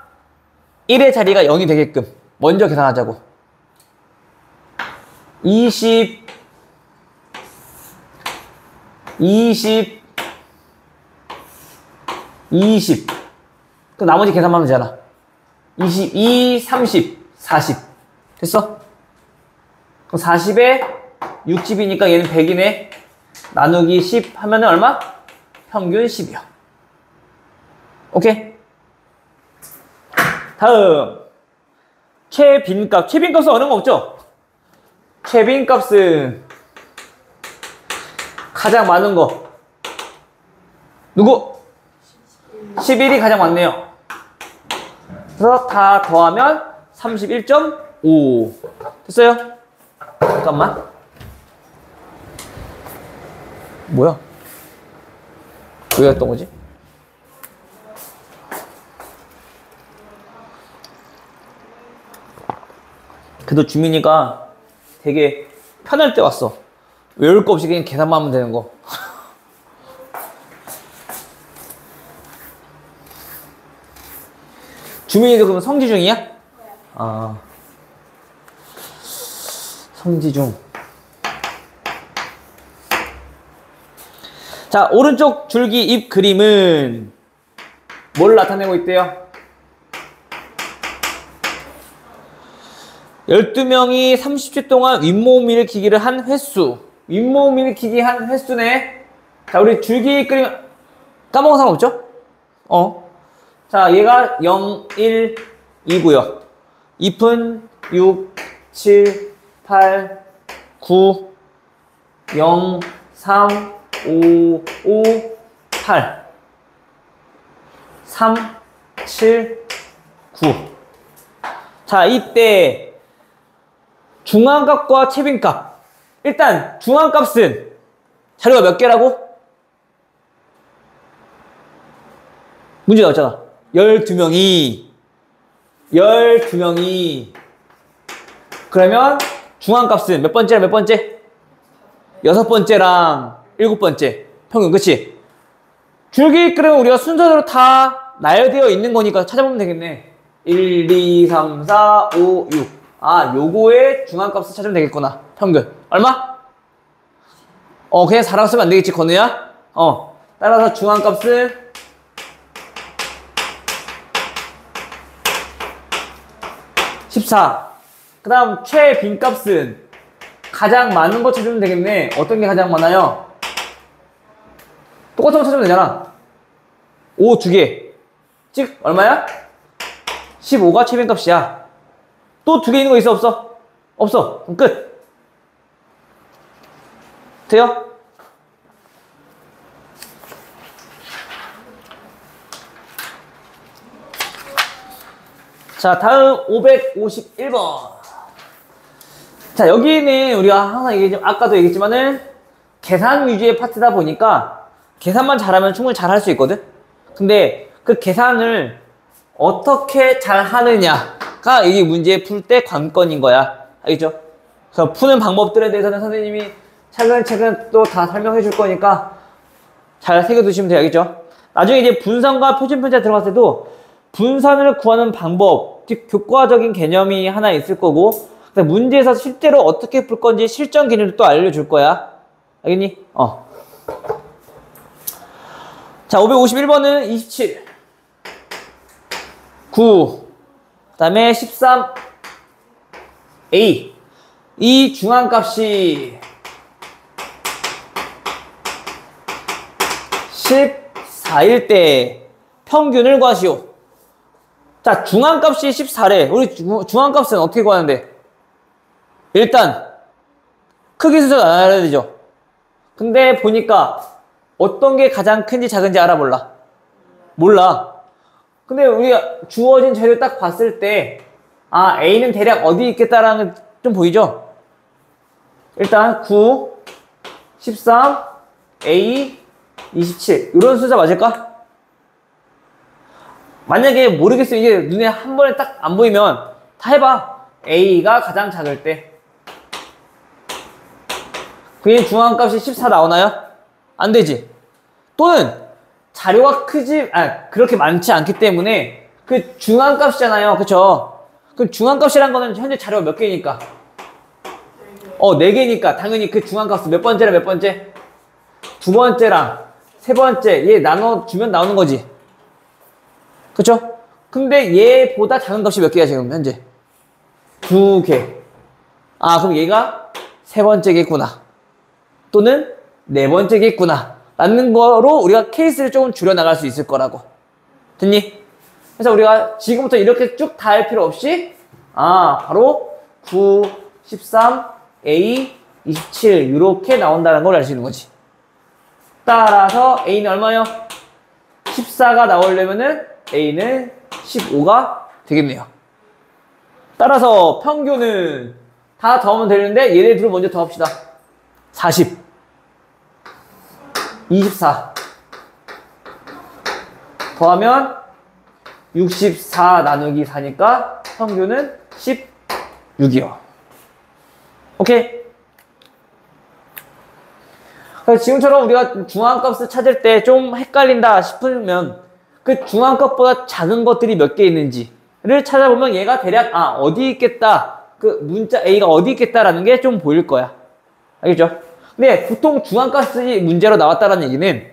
1의 자리가 0이 되게끔 먼저 계산하자고. 20, 20, 20. 그 나머지 계산하면 되잖아. 22, 30, 40. 됐어? 그럼 40에 60이니까 얘는 100이네. 나누기 10 하면은 얼마? 평균 10이요. 오케이. 다음 최빈값. 최빈값은 어려운 거 없죠? 최빈값은 가장 많은 거 누구? 11이 가장 많네요. 그래서 다 더하면 31.5 됐어요? 잠깐만. 뭐야? 왜 했던 거지? 그래도 주민이가 되게 편할 때 왔어. 외울 거 없이 그냥 계산만 하면 되는 거. 주민이도 그러면 성지중이야? 아, 성지중. 자, 오른쪽 줄기 잎 그림은 뭘 나타내고 있대요? 12명이 30초 동안 윗몸 일으키기를 한 횟수. 윗몸 일으키기 한 횟수네. 자, 우리 줄기 그림 까먹은 사람 없죠? 자, 얘가 0, 1, 2고요. 잎은 6, 7, 8, 9, 0, 3, 5, 5, 8, 3, 7, 9. 자, 이때 중앙값과 최빈값. 일단 중앙값은 자료가 몇 개라고? 문제 나왔잖아. 12명이 그러면 중앙값은 몇 번째랑 몇 번째? 6번째랑 7번째 평균. 그치? 줄기 그림은 우리가 순서대로 다 나열되어 있는 거니까 찾아보면 되겠네. 1, 2, 3, 4, 5, 6. 아, 요거의 중앙값을 찾으면 되겠구나. 평균. 얼마? 그냥 4라고 쓰면 안 되겠지, 건우야? 따라서 중앙값은 14. 그 다음 최빈값은 가장 많은 거 찾으면 되겠네. 어떤 게 가장 많아요? 똑같은 거 찾으면 되잖아. 5 2개. 즉 얼마야? 15가 최빈값이야. 또 2개 있는 거 있어 없어? 없어. 그럼 끝. 돼요? 자, 다음 551번. 자, 여기는 우리가 항상 얘기했지만, 아까도 얘기했지만은 계산 위주의 파트다 보니까 계산만 잘하면 충분히 잘 할 수 있거든? 근데 그 계산을 어떻게 잘 하느냐가 이 문제 풀 때 관건인 거야. 알겠죠? 그래서 푸는 방법들에 대해서는 선생님이 차근차근 또 다 설명해 줄 거니까 잘 새겨두시면 돼요. 알겠죠? 나중에 이제 분산과 표준편차 들어갔을 때도 분산을 구하는 방법, 즉 교과적인 개념이 하나 있을 거고, 문제에서 실제로 어떻게 풀 건지 실전 개념도 또 알려줄 거야. 알겠니? 자, 551번은 27, 9, 그 다음에 13, A. 이 중앙값이 14일 때 평균을 구하시오. 자, 중앙값이 14래. 우리 중앙값은 어떻게 구하는데? 일단 크기 순서 나눠야 되죠. 근데 보니까 어떤 게 가장 큰지 작은지 알아 몰라? 몰라. 근데 우리가 주어진 재료 딱 봤을 때 A는 대략 어디 있겠다라는 게 좀 보이죠? 일단 9, 13, A, 27 이런 숫자 맞을까? 만약에 모르겠어. 이게 눈에 한 번에 딱 안 보이면 다 해봐. A가 가장 작을 때 그게 중앙값이 14 나오나요? 안 되지. 또는 자료가 그렇게 많지 않기 때문에 그 중앙값이잖아요. 그쵸? 그럼 중앙값이란 거는 현재 자료가 몇 개니까? 4개니까 당연히 그 중앙값은 몇 번째랑 몇 번째? 두 번째랑 세 번째 얘 나눠주면 나오는 거지. 그쵸? 근데 얘보다 작은 값이 몇 개야 지금 현재? 2개. 그럼 얘가 세 번째겠구나. 또는 네 번째겠구나. 라는 거로 우리가 케이스를 조금 줄여나갈 수 있을 거라고. 됐니? 그래서 우리가 지금부터 이렇게 쭉 다 할 필요 없이 바로 9, 13, A, 27 이렇게 나온다는 걸 알 수 있는 거지. 따라서 A는 얼마요? 14가 나오려면은 A는 15가 되겠네요. 따라서 평균은 다 더하면 되는데 얘네 둘을 먼저 더합시다. 40, 24 더하면 64 나누기 4니까 평균은 16이요. 오케이? 그래서 지금처럼 우리가 중앙값을 찾을 때 좀 헷갈린다 싶으면 그 중앙값보다 작은 것들이 몇 개 있는지를 찾아보면 얘가 대략 어디 있겠다, 그 문자 A가 어디 있겠다라는 게 좀 보일 거야. 알겠죠? 근데 보통 중앙값이 문제로 나왔다는 얘기는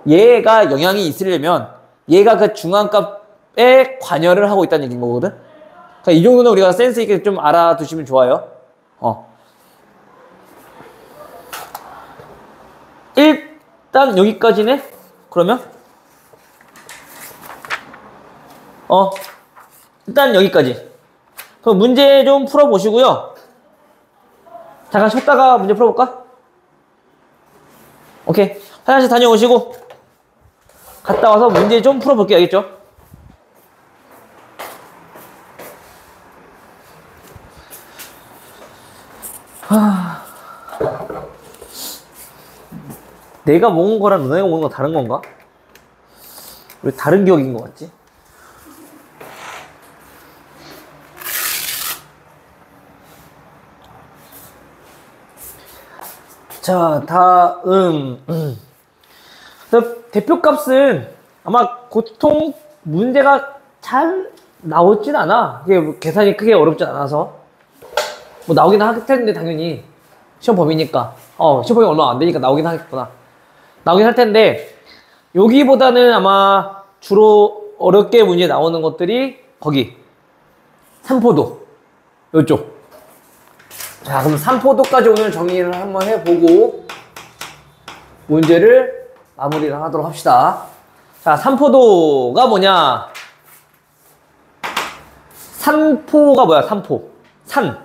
얘가 영향이 있으려면 얘가 그 중앙값에 관여를 하고 있다는 얘기인 거거든. 그러니까 이 정도는 우리가 센스 있게 좀 알아두시면 좋아요. 일단 여기까지네? 그러면? 일단 여기까지. 그럼 문제 좀 풀어보시고요. 잠깐 쉬었다가 문제 풀어볼까? 오케이. 화장실 다녀오시고 갔다 와서 문제 좀 풀어볼게요. 알겠죠? 내가 먹은 거랑 너네가 먹은 거 다른 건가? 우리 다른 기억인 것 같지? 자, 다음. 대표값은 아마 보통 문제가 잘 나오진 않아. 이게 뭐 계산이 크게 어렵진 않아서. 뭐 나오긴 할 텐데, 당연히. 시험 범위니까. 시험 범위 얼마 안 되니까 나오긴 하겠구나. 나오긴 할 텐데, 여기보다는 아마 주로 어렵게 문제 나오는 것들이 거기. 삼포도. 요쪽. 자, 그럼 삼포도까지 오늘 정리를 한번 해보고 문제를 마무리를 하도록 합시다. 자, 삼포도가 뭐냐? 산포가 뭐야? 산포. 산.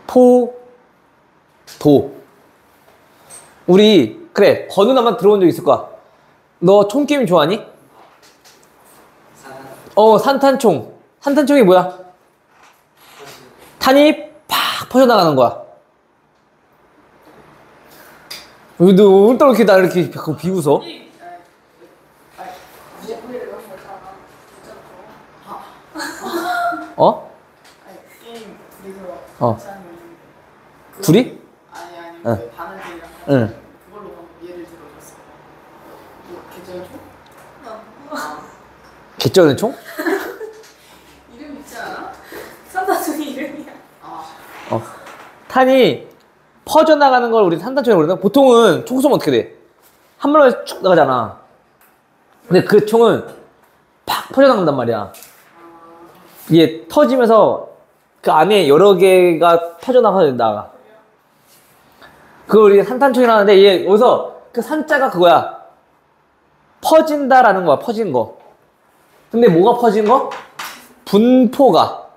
포. 도. 우리 그래, 건우 아마 들어본 적 있을 거야. 너 총게임 좋아하니? 산탄총. 산탄총이 뭐야? 탄이 팍 퍼져나가는 거야. 너 오늘 또 이렇게 나 이렇게 비웃어? 게임 어? 둘이? 아니 응. 바느질이랑 응. 그걸로 예를 들어줬어. 뭐 계절 총? 개쩌는 총? 이름 있지 않아? 산다중이 이름이야. 탄이 퍼져나가는 걸 우리 산탄총이라고 그러나? 보통은 총 쏘면 어떻게 돼? 한 발로 쭉 나가잖아. 근데 그 총은 팍 퍼져나간단 말이야. 이게 터지면서 그 안에 여러 개가 퍼져나가. 그걸 우리 산탄총이라고 하는데 얘 여기서 그 산자가 그거야. 퍼진다라는 거야. 퍼진 거. 근데 뭐가 퍼진 거? 분포가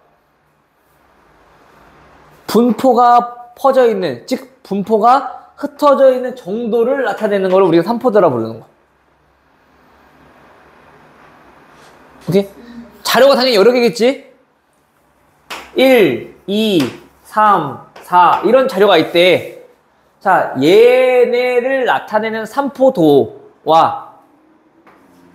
퍼져 있는, 즉 분포가 흩어져 있는 정도를 나타내는 걸 우리가 산포도라 부르는 거야. 오케이? 자료가 당연히 여러 개겠지? 1, 2, 3, 4 이런 자료가 있대. 자, 얘네를 나타내는 산포도와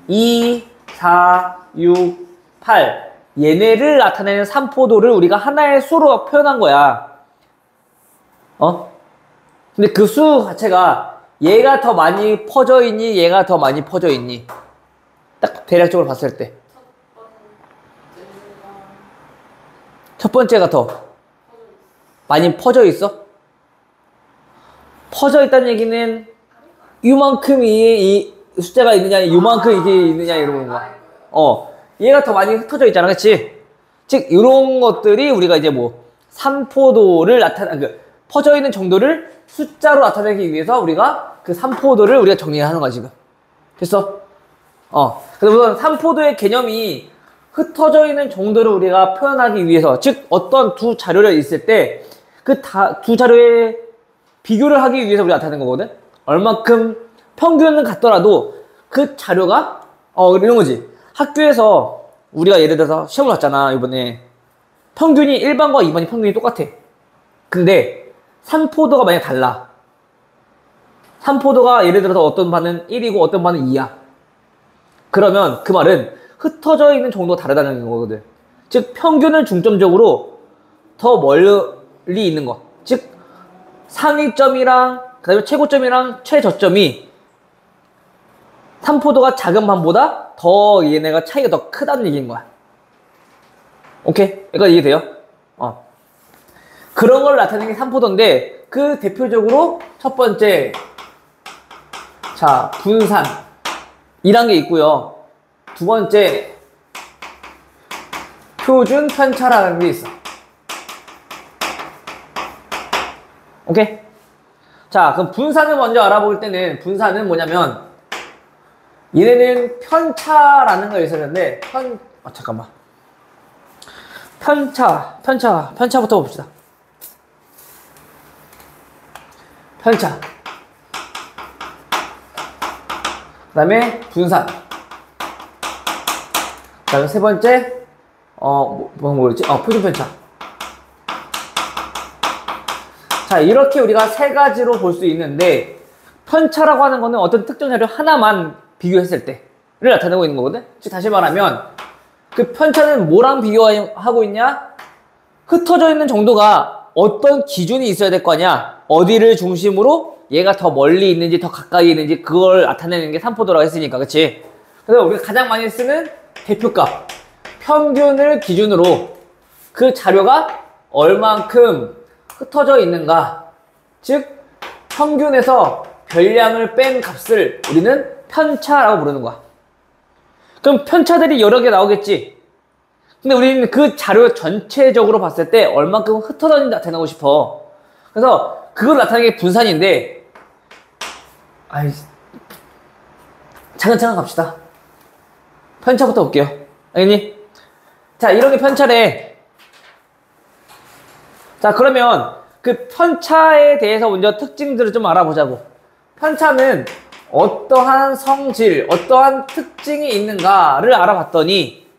2, 4, 6, 8 얘네를 나타내는 산포도를 우리가 하나의 수로 표현한 거야. 근데 그 수 자체가 얘가 더 많이 퍼져 있니? 얘가 더 많이 퍼져 있니? 딱 대략적으로 봤을 때. 첫 번째가 더 많이 퍼져 있어? 퍼져 있다는 얘기는 이만큼 이 숫자가 있느냐, 이만큼 이게 있느냐 이런 거야. 얘가 더 많이 흩어져 있잖아, 그렇지? 즉 이런 것들이 우리가 이제 뭐 산포도를 퍼져 있는 정도를 숫자로 나타내기 위해서 우리가 그 산포도를 우리가 정리하는 거야, 지금. 됐어? 그래서 우선 산포도의 개념이 흩어져 있는 정도를 우리가 표현하기 위해서, 즉, 어떤 두 자료를 있을 때 그 두 자료의 비교를 하기 위해서 우리가 나타내는 거거든? 얼만큼 평균은 같더라도 그 자료가, 이런 거지. 학교에서 우리가 예를 들어서 시험을 봤잖아, 이번에. 평균이 1반과 2반이 평균이 똑같아. 근데 산포도가 만약 달라. 산포도가 예를 들어서 어떤 반은 1이고 어떤 반은 2야. 그러면 그 말은 흩어져 있는 정도가 다르다는 거거든. 즉 평균은 중점적으로 더 멀리 있는 거. 즉 상위점이랑 그다음에 최고점이랑 최저점이 산포도가 작은 반보다 더 얘네가 차이가 더 크다는 얘기인 거야. 오케이? 그러니까 이해돼요? 그런 걸 나타내는 게 산포도인데, 그 대표적으로 첫 번째, 자, 분산. 이란 게 있고요. 두 번째, 표준 편차라는 게 있어. 오케이? 자, 그럼 분산을 먼저 알아볼 때는, 분산은 뭐냐면, 얘네는 편차라는 거 있었는데, 잠깐만. 편차부터 봅시다. 편차. 그 다음에 분산. 그 다음에 세 번째, 뭐였지? 표준 편차. 자, 이렇게 우리가 세 가지로 볼 수 있는데, 편차라고 하는 거는 어떤 특정 자료 하나만 비교했을 때를 나타내고 있는 거거든? 즉, 다시 말하면, 그 편차는 뭐랑 비교하고 있냐? 흩어져 있는 정도가 어떤 기준이 있어야 될 거 아니야? 어디를 중심으로 얘가 더 멀리 있는지 더 가까이 있는지 그걸 나타내는 게 산포도라고 했으니까, 그치? 그래서 우리가 가장 많이 쓰는 대표값, 평균을 기준으로 그 자료가 얼만큼 흩어져 있는가, 즉 평균에서 별량을 뺀 값을 우리는 편차라고 부르는 거야. 그럼 편차들이 여러 개 나오겠지. 근데 우리는 그 자료 전체적으로 봤을 때 얼만큼 흩어졌는지 나타내고 싶어. 그래서 그걸 나타내는 게 분산인데, 차근차근 갑시다. 편차부터 볼게요. 알겠니? 자, 이런 게 편차래. 자, 그러면 그 편차에 대해서 먼저 특징들을 좀 알아보자고. 편차는 어떠한 성질, 어떠한 특징이 있는가를 알아봤더니,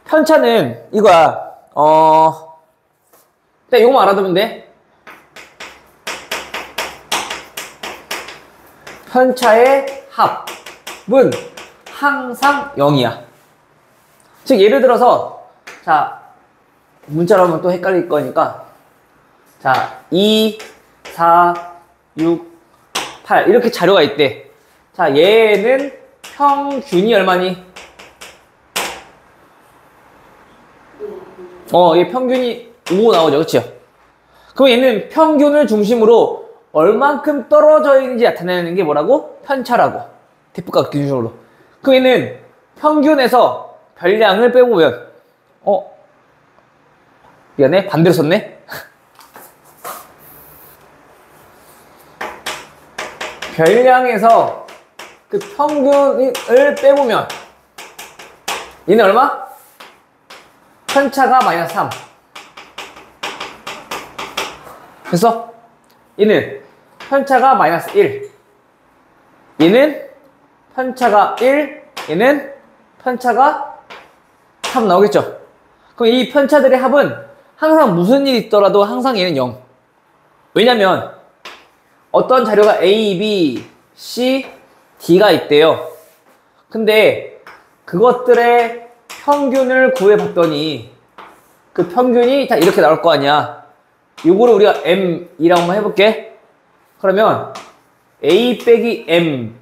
편차는 이거야. 이거만 알아두면 돼. 편차의 합은 항상 0이야. 즉, 예를 들어서, 자, 문자로 하면 또 헷갈릴 거니까, 자, 2, 4, 6, 8 이렇게 자료가 있대. 자, 얘는 평균이 얼마니? 얘 평균이 5 나오죠, 그쵸? 그럼 얘는 평균을 중심으로 얼만큼 떨어져 있는지 나타내는 게 뭐라고? 편차라고. 대표값 기준으로. 그럼 얘는 평균에서 별량을 빼보면, 미안해, 반대로 썼네? 별량에서 그 평균을 빼보면, 얘는 얼마? 편차가 마이너스 3. 됐어? 얘는 편차가 마이너스 1. 얘는 편차가 1. 얘는 편차가 3 나오겠죠? 그럼 이 편차들의 합은 항상 무슨 일이 있더라도 항상 얘는 0. 왜냐면 어떤 자료가 A, B, C, D가 있대요. 근데 그것들의 평균을 구해봤더니 그 평균이 다 이렇게 나올 거 아니야. 요거를 우리가 M이라고 한번 해볼게. 그러면 A 빼기 M,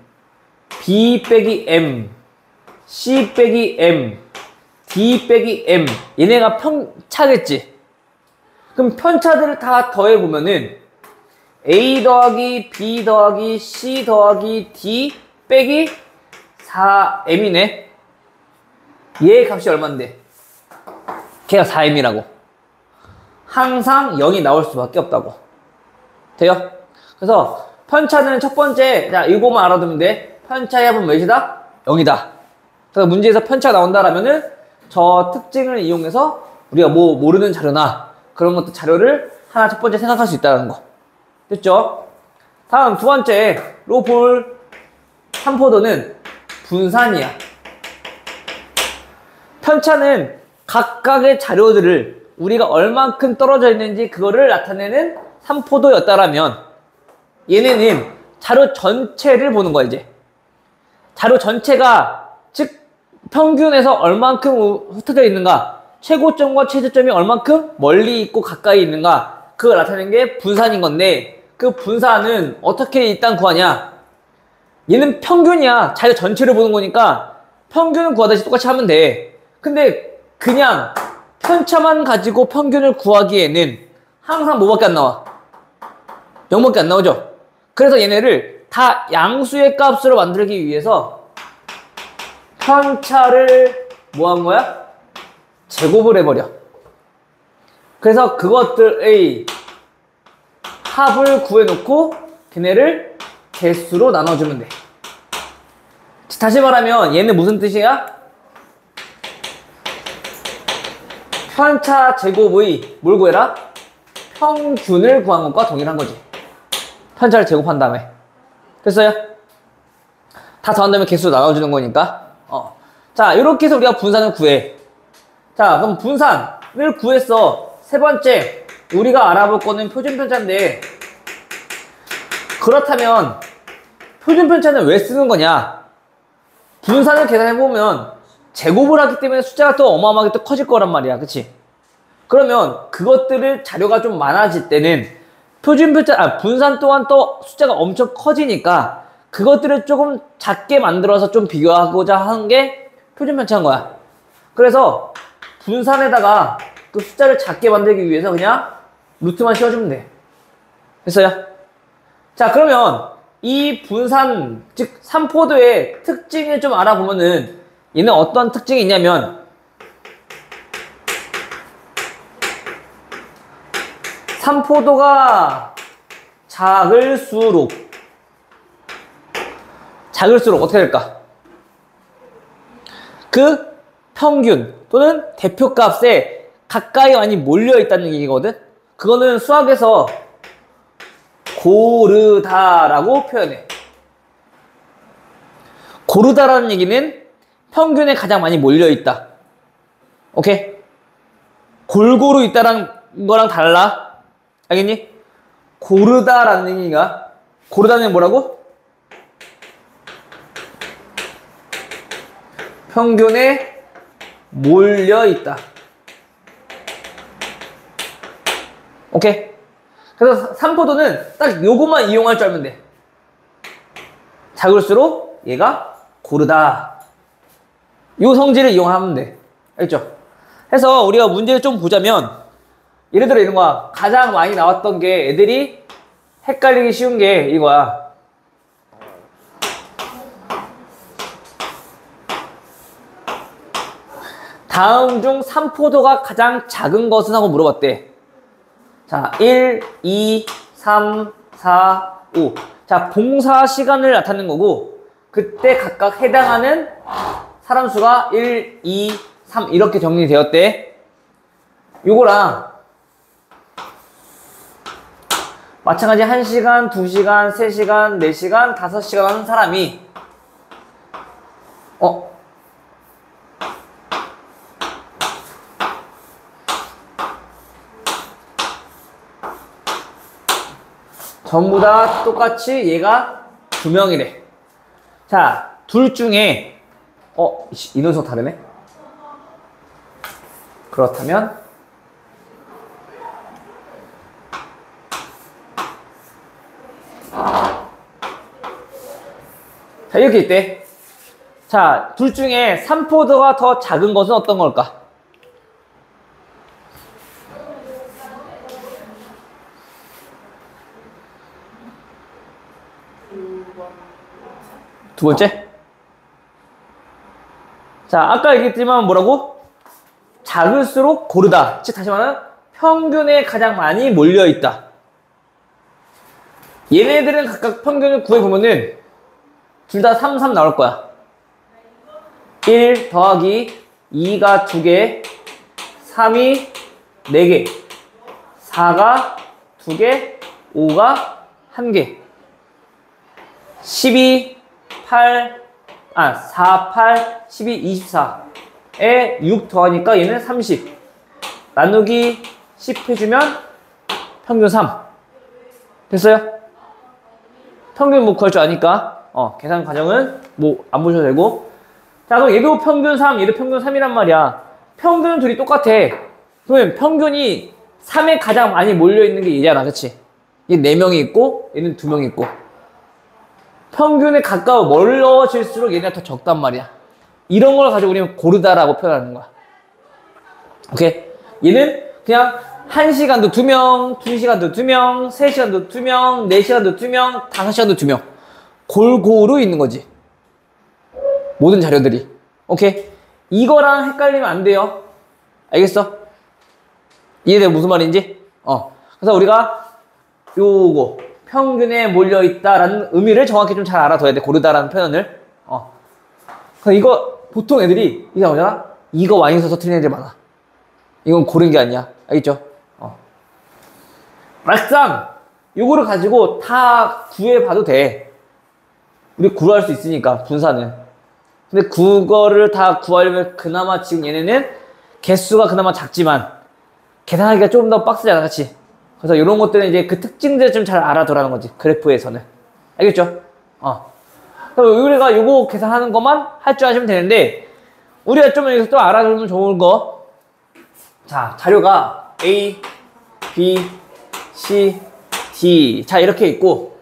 B 빼기 M, C 빼기 M, D 빼기 M, 얘네가 편차겠지. 그럼 편차들을 다 더해보면은 A 더하기 B 더하기 C 더하기 D 빼기 4M이네. 얘의 값이 얼만데? 걔가 4M이라고. 항상 0이 나올 수밖에 없다고. 돼요? 그래서 편차는 첫 번째, 자, 이거만 알아두면 돼. 편차의 합은 몇이다? 0이다. 그래서 문제에서 편차가 나온다라면은 저 특징을 이용해서 우리가 뭐 모르는 자료나 그런 것들 자료를 하나 첫 번째 생각할 수 있다는 거. 됐죠? 다음 두 번째, 로볼 삼포도는 분산이야. 편차는 각각의 자료들을 우리가 얼만큼 떨어져 있는지 그거를 나타내는 삼포도였다라면 얘네는 자료 전체를 보는 거야, 이제. 자료 전체가, 즉, 평균에서 얼만큼 흩어져 있는가, 최고점과 최저점이 얼만큼 멀리 있고 가까이 있는가, 그걸 나타내는 게 분산인 건데, 그 분산은 어떻게 일단 구하냐? 얘는 평균이야. 자료 전체를 보는 거니까, 평균을 구하듯이 똑같이 하면 돼. 근데, 그냥, 편차만 가지고 평균을 구하기에는 항상 뭐밖에 안 나와? 0밖에 안 나오죠? 그래서 얘네를 다 양수의 값으로 만들기 위해서 편차를 뭐 한 거야? 제곱을 해버려. 그래서 그것들의 합을 구해놓고 걔네를 개수로 나눠주면 돼. 다시 말하면 얘는 무슨 뜻이야? 편차 제곱의 뭘 구해라? 평균을 구한 것과 동일한 거지. 편차를 제곱한 다음에. 됐어요? 다 더한 다음에 개수로 나눠주는 거니까. 자, 이렇게 해서 우리가 분산을 구해. 자, 그럼 분산을 구했어. 세 번째, 우리가 알아볼 거는 표준편차인데, 그렇다면 표준편차는 왜 쓰는 거냐? 분산을 계산해보면 제곱을 하기 때문에 숫자가 또 어마어마하게 또 커질 거란 말이야. 그치? 그러면 그것들을 자료가 좀 많아질 때는 분산 또한 또 숫자가 엄청 커지니까 그것들을 조금 작게 만들어서 좀 비교하고자 하는 게 표준편차인 거야. 그래서 분산에다가 그 숫자를 작게 만들기 위해서 그냥 루트만 씌워주면 돼. 됐어요? 자, 그러면 이 분산, 즉 삼포도의 특징을 좀 알아보면은 얘는 어떤 특징이 있냐면 삼포도가 작을수록 어떻게 될까? 그 평균 또는 대표값에 가까이 많이 몰려있다는 얘기거든? 그거는 수학에서 고르다라고 표현해. 고르다라는 얘기는 평균에 가장 많이 몰려있다. 오케이? 골고루 있다는 거랑 달라. 알겠니? 고르다라는 얘기가, 고르다는 뭐라고? 평균에 몰려있다. 오케이? 그래서 삼포도는 딱 요것만 이용할 줄 알면 돼. 작을수록 얘가 고르다. 요 성질을 이용하면 돼. 알겠죠? 해서 우리가 문제를 좀 보자면, 예를 들어 이런 거야. 가장 많이 나왔던 게 애들이 헷갈리기 쉬운 게 이거야. 다음 중 삼포도가 가장 작은 것은 하고 물어봤대. 자, 1, 2, 3, 4, 5. 자, 봉사 시간을 나타내는 거고, 그때 각각 해당하는 사람 수가 1, 2, 3 이렇게 정리되었대. 요거랑 마찬가지 1시간, 2시간, 3시간, 4시간, 5시간 하는 사람이 전부 다 똑같이 얘가 2명이래. 자, 둘 중에 인원수가 다르네? 그렇다면 자, 이렇게 있대. 자, 둘 중에 삼포도가 더 작은 것은 어떤 걸까? 두 번째? 자, 아까 얘기했지만 뭐라고? 작을수록 고르다. 즉, 다시 말하면 평균에 가장 많이 몰려있다. 얘네들은 각각 평균을 구해보면은 둘 다 3, 3 나올 거야. 1 더하기 2가 2개, 3이 4개, 4가 2개, 5가 1개, 12, 4, 8, 12, 24에 6 더하니까 얘는 30. 나누기 10 해주면 평균 3. 됐어요? 평균 뭐 구할 줄 아니까 계산 과정은 뭐 안 보셔도 되고. 자, 그럼 얘도 평균 3, 얘도 평균 3이란 말이야. 평균은 둘이 똑같아. 그러면 평균이 3에 가장 많이 몰려있는 게 얘잖아, 그치? 얘 4명이 있고 얘는 2명이 있고. 평균에 가까워 멀어질수록 얘네가 더 적단 말이야. 이런 걸 가지고 우리는 고르다라고 표현하는 거야. 오케이? 얘는 그냥 1시간도 2명, 2시간도 2명, 3시간도 2명, 4시간도 2명, 5시간도 2명. 골고루 있는 거지. 모든 자료들이. 오케이? 이거랑 헷갈리면 안 돼요. 알겠어? 이해돼? 무슨 말인지? 그래서 우리가 요거 평균에 몰려있다라는 의미를 정확히 좀 잘 알아둬야 돼. 고르다라는 표현을. 그래서 이거 보통 애들이 이게 뭐잖아? 이거 많이 써서 틀린 애들 많아. 이건 고른 게 아니야. 알겠죠? 막상 요거를 가지고 다 구해봐도 돼. 우리 구할 수 있으니까 분산은. 근데 그거를 다 구하려면 그나마 지금 얘네는 개수가 그나마 작지만 계산하기가 조금 더 빡세잖아, 그치? 그래서 이런 것들은 이제 그 특징들을 좀 잘 알아두라는 거지, 그래프에서는. 알겠죠? 그럼 우리가 요거 계산하는 것만 할 줄 아시면 되는데, 우리가 좀 여기서 또 알아두면 좋은 거. 자, 자료가 A, B, C, D. 자, 이렇게 있고.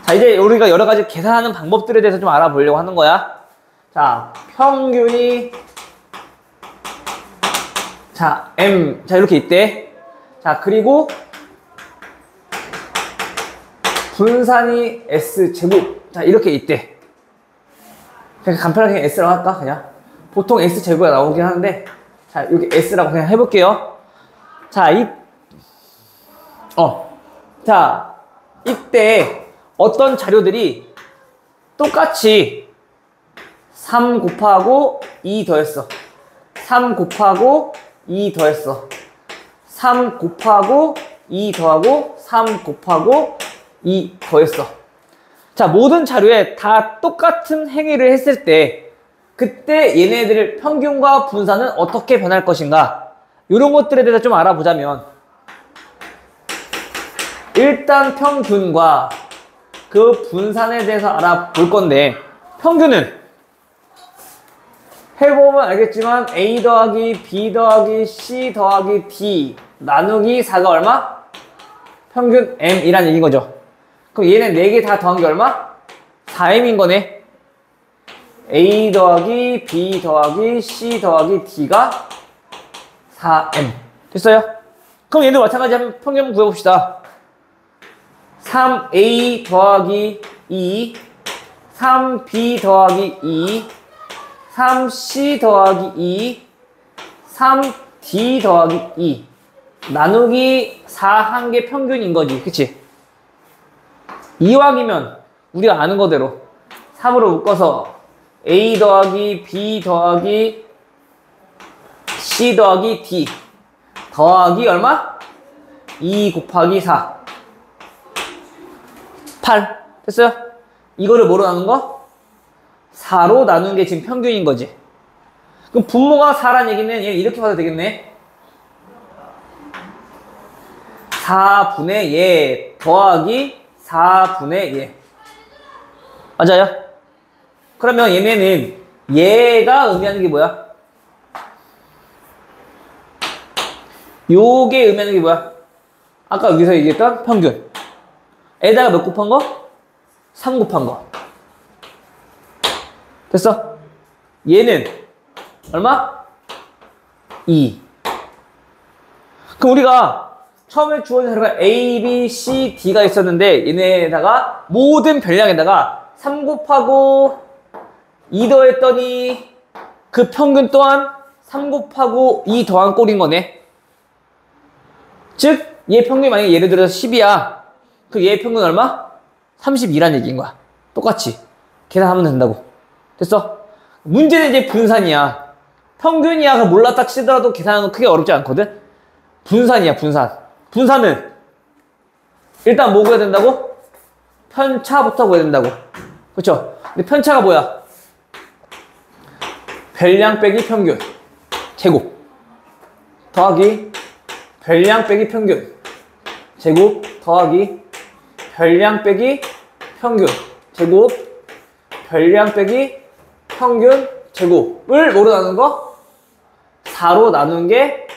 자, 이제 우리가 여러 가지 계산하는 방법들에 대해서 좀 알아보려고 하는 거야. 자, 평균이, 자, M. 자, 이렇게 있대. 자, 그리고 분산이 S제곱. 자, 이렇게 있대. 그냥 간편하게 S라고 할까? 그냥. 보통 S제곱이 나오긴 하는데, 자, 여기 S라고 그냥 해볼게요. 자, 자, 이때 어떤 자료들이 똑같이 3 곱하고 2 더했어. 3 곱하고 2 더했어. 3 곱하고 2 더하고 3 곱하고 2 더했어. 자, 모든 자료에 다 똑같은 행위를 했을 때 그때 얘네들 평균과 분산은 어떻게 변할 것인가, 이런 것들에 대해서 좀 알아보자면, 일단 평균과 그 분산에 대해서 알아볼 건데, 평균은 해보면 알겠지만 A 더하기 B 더하기 C 더하기 D 나누기 4가 얼마? 평균 M이란 얘기인 거죠. 그럼 얘네 4개 다 더한 게 얼마? 4M인 거네. A 더하기 B 더하기 C 더하기 D가 4M. 됐어요? 그럼 얘도 마찬가지 한번 평균 한번 구해봅시다. 3A 더하기 2, 3B 더하기 2, 3C 더하기 2, 3D 더하기 2 나누기 4 한 개 평균인 거지. 그치? 이왕이면 우리가 아는 거대로 3으로 묶어서 A 더하기 B 더하기 C 더하기 D 더하기 얼마? 2 곱하기 4 8. 됐어요? 이거를 뭐로 나눈 거? 4로 나눈 게 지금 평균인 거지. 그럼 분모가 4란 얘기는 얘 이렇게 봐도 되겠네. 4분의 얘 더하기 4분의 얘. 맞아요? 그러면 얘네는 얘가 의미하는 게 뭐야? 요게 의미하는 게 뭐야? 아까 여기서 얘기했던 평균. 에다가 몇 곱한 거? 3 곱한 거. 됐어? 얘는 얼마? 2. 그럼 우리가 처음에 주어진 자료가 A, B, C, D가 있었는데 얘네에다가 모든 별량에다가 3 곱하고 2 더했더니 그 평균 또한 3 곱하고 2 더한 꼴인 거네. 즉 얘 평균이 만약에 예를 들어서 10이야. 그 얘의 평균 얼마? 32란 얘기인 거야. 똑같이 계산하면 된다고. 됐어? 문제는 이제 분산이야. 평균이야 몰랐다 치더라도 계산하는 건 크게 어렵지 않거든. 분산이야 분산. 분산은 일단 뭐 구해야 된다고? 편차부터 구해야 된다고. 그렇죠? 근데 편차가 뭐야? 별량 빼기 평균 제곱 더하기 별량 빼기 평균 제곱 더하기 별량 빼기 평균 제곱 별량 빼기 평균 제곱을 뭐로 나누는 거? 4로 나누는 게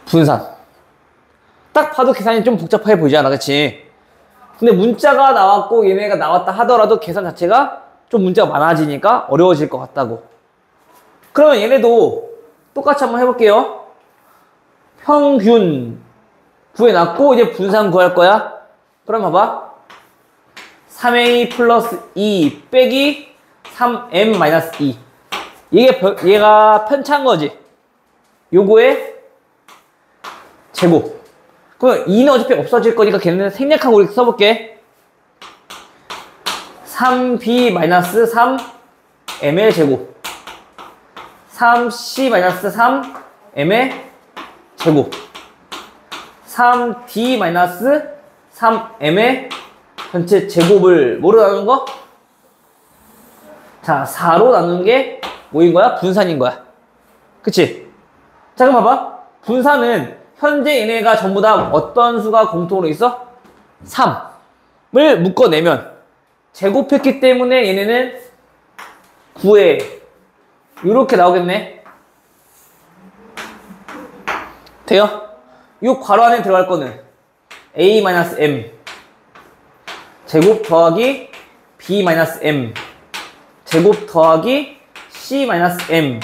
분산. 딱 봐도 계산이 좀 복잡해 보이지 않아, 그치? 근데 문자가 나왔고 얘네가 나왔다 하더라도 계산 자체가 좀 문제가 많아지니까 어려워질 것 같다고. 그러면 얘네도 똑같이 한번 해볼게요. 평균 구해놨고 이제 분산 구할 거야. 그럼 봐봐. 3a 플러스 2 빼기 3m 마이너스 2. 얘가 편차인 거지. 요거의 제곱. 그럼 2는 어차피 없어질 거니까 걔는 생략하고 이렇게 써볼게. 3b 마이너스 3m의 제곱 3c 마이너스 3m의 제곱 3d 마이너스 3m의 전체 제곱을 뭐로 나누는 거? 자, 4로 나누는 게 뭐인 거야? 분산인 거야. 그치? 자, 그럼 봐봐. 분산은 현재 얘네가 전부 다 어떤 수가 공통으로 있어? 3을 묶어내면 제곱했기 때문에 얘네는 9에 이렇게 나오겠네. 돼요? 이 괄호 안에 들어갈 거는 a-m 제곱 더하기 b-m 제곱 더하기 c-m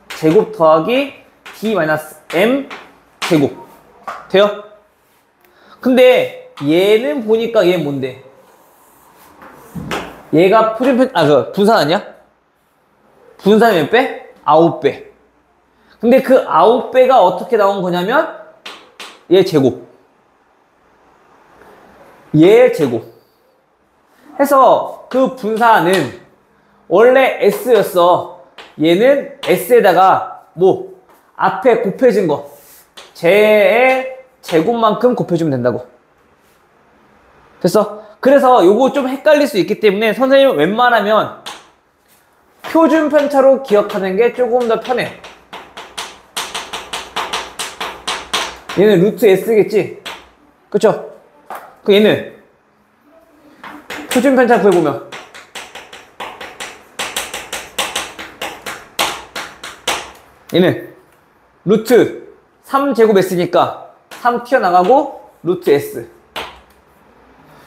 제곱 더하기 d-m 제곱. 돼요? 근데 얘는 보니까 얘는 뭔데? 얘가 분산 아니야? 분산이 몇 배? 9배. 근데 그 9배가 어떻게 나온 거냐면 얘 제곱. 얘 제곱. 해서 그 분산은 원래 S였어. 얘는 S에다가 뭐 앞에 곱해진 거 쟤의 제곱만큼 곱해주면 된다고. 됐어? 그래서 요거 좀 헷갈릴 수 있기 때문에 선생님은 웬만하면 표준 편차로 기억하는 게 조금 더 편해. 얘는 루트 S겠지? 그쵸? 그 얘는 표준 편차 구해보면 얘는 루트 3제곱 S니까 3 튀어나가고 루트 S.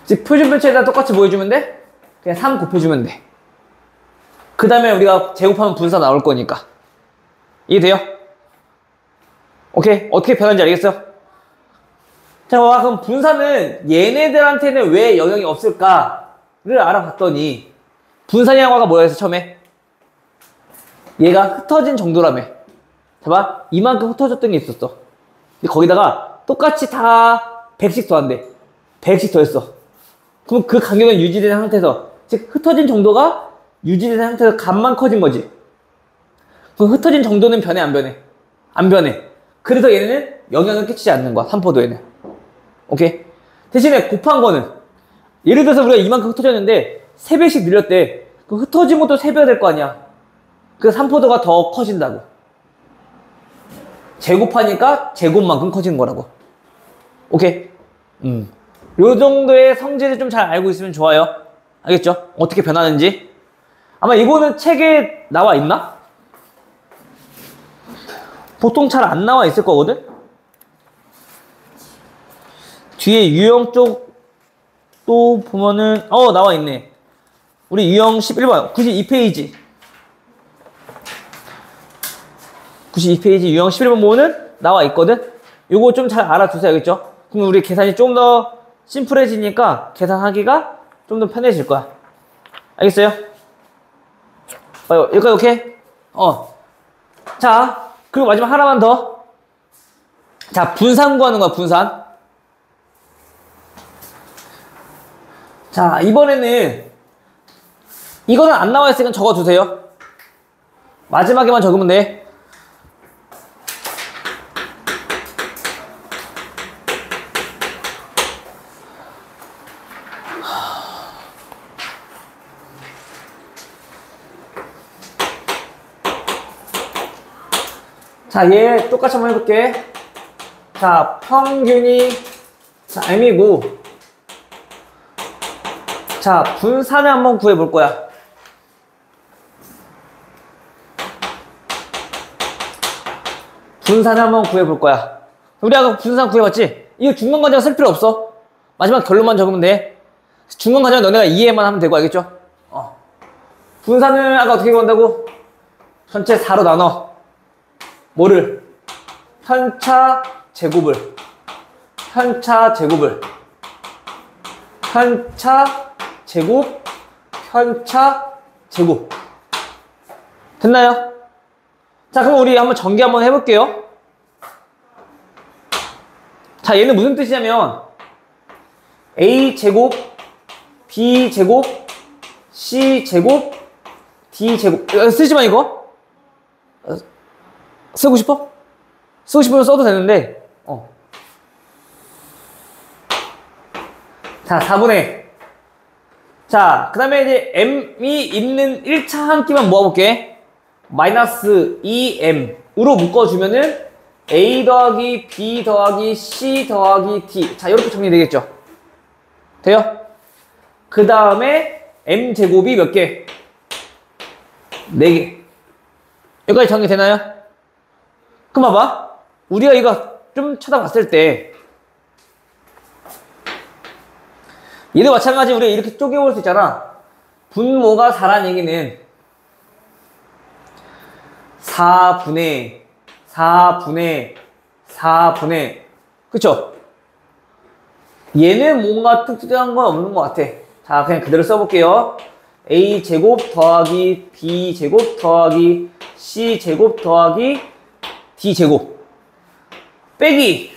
즉 표준 편차에다 똑같이 뭐 해주면 돼? 그냥 3 곱해주면 돼. 그 다음에 우리가 제곱하면 분사 나올 거니까. 이해돼요? 오케이? 어떻게 변하는지 알겠어? 자, 그럼 분사는 얘네들한테는 왜 영향이 없을까를 알아봤더니 분산이라고 아까 뭐라 했어 처음에? 얘가 흩어진 정도라며. 봐봐, 이만큼 흩어졌던 게 있었어. 근데 거기다가 똑같이 다 100씩 더한대. 100씩 더했어. 그럼 그 간격은 유지된 상태에서, 즉 흩어진 정도가 유지된 상태에서 값만 커진 거지. 그럼 흩어진 정도는 변해 안 변해? 안 변해. 그래서 얘네는 영향을 끼치지 않는 거야. 3포도에는. 오케이? 대신에 곱한 거는 예를 들어서 우리가 이만큼 흩어졌는데 3배씩 늘렸대. 그 흩어진 것도 3배가 될 거 아니야. 그 3포도가 더 커진다고. 제곱하니까 제곱만큼 커진 거라고. 오케이? 요 정도의 성질을 좀 잘 알고 있으면 좋아요. 알겠죠? 어떻게 변하는지. 아마 이거는 책에 나와 있나? 보통 잘 안 나와 있을 거거든? 뒤에 유형 쪽도 보면은, 나와 있네. 우리 유형 11번, 92페이지. 92페이지 유형 11번 보면은 나와 있거든? 요거 좀 잘 알아두세요. 알겠죠? 그럼 우리 계산이 좀 더 심플해지니까 계산하기가 좀 더 편해질 거야. 알겠어요? 여기까지 오케이? 자, 그리고 마지막 하나만 더. 자, 분산 구하는 거야, 분산. 자, 이번에는 이거는 안 나와 있으니까 적어두세요. 마지막에만 적으면 돼. 자, 얘 똑같이 한번 해볼게. 자, 평균이 자, M이고, 자, 분산을 한번 구해볼 거야. 분산을 한번 구해볼 거야. 우리 아까 분산 구해봤지? 이거 중간과정 쓸 필요 없어. 마지막 결론만 적으면 돼. 중간과정 너네가 이해만 하면 되고, 알겠죠? 분산을 아까 어떻게 구한다고? 전체 4로 나눠. 뭐를? 편차 제곱을. 편차 제곱, 편차 제곱. 됐나요? 자, 그럼 우리 한번 전개 한번 해볼게요. 자, 얘는 무슨 뜻이냐면 A 제곱, B 제곱, C 제곱, D 제곱. 쓰지 마, 이거. 쓰고 싶어? 쓰고 싶으면 써도 되는데, 자, 4분의. 자, 그 다음에 이제 M이 있는 1차 한 끼만 모아볼게. 마이너스 2M으로 묶어주면은 A 더하기 B 더하기 C 더하기 D. 자, 이렇게 정리되겠죠? 돼요? 그 다음에 M제곱이 몇 개? 4개. 여기까지 정리되나요? 그럼 봐봐. 우리가 이거 좀 쳐다봤을 때 얘도 마찬가지 우리가 이렇게 쪼개볼 수 있잖아. 분모가 4란 얘기는 4분의 그쵸? 얘는 뭔가 특별한 건 없는 것 같아. 자, 그냥 그대로 써볼게요. A제곱 더하기 B제곱 더하기 C제곱 더하기 D제곱 빼기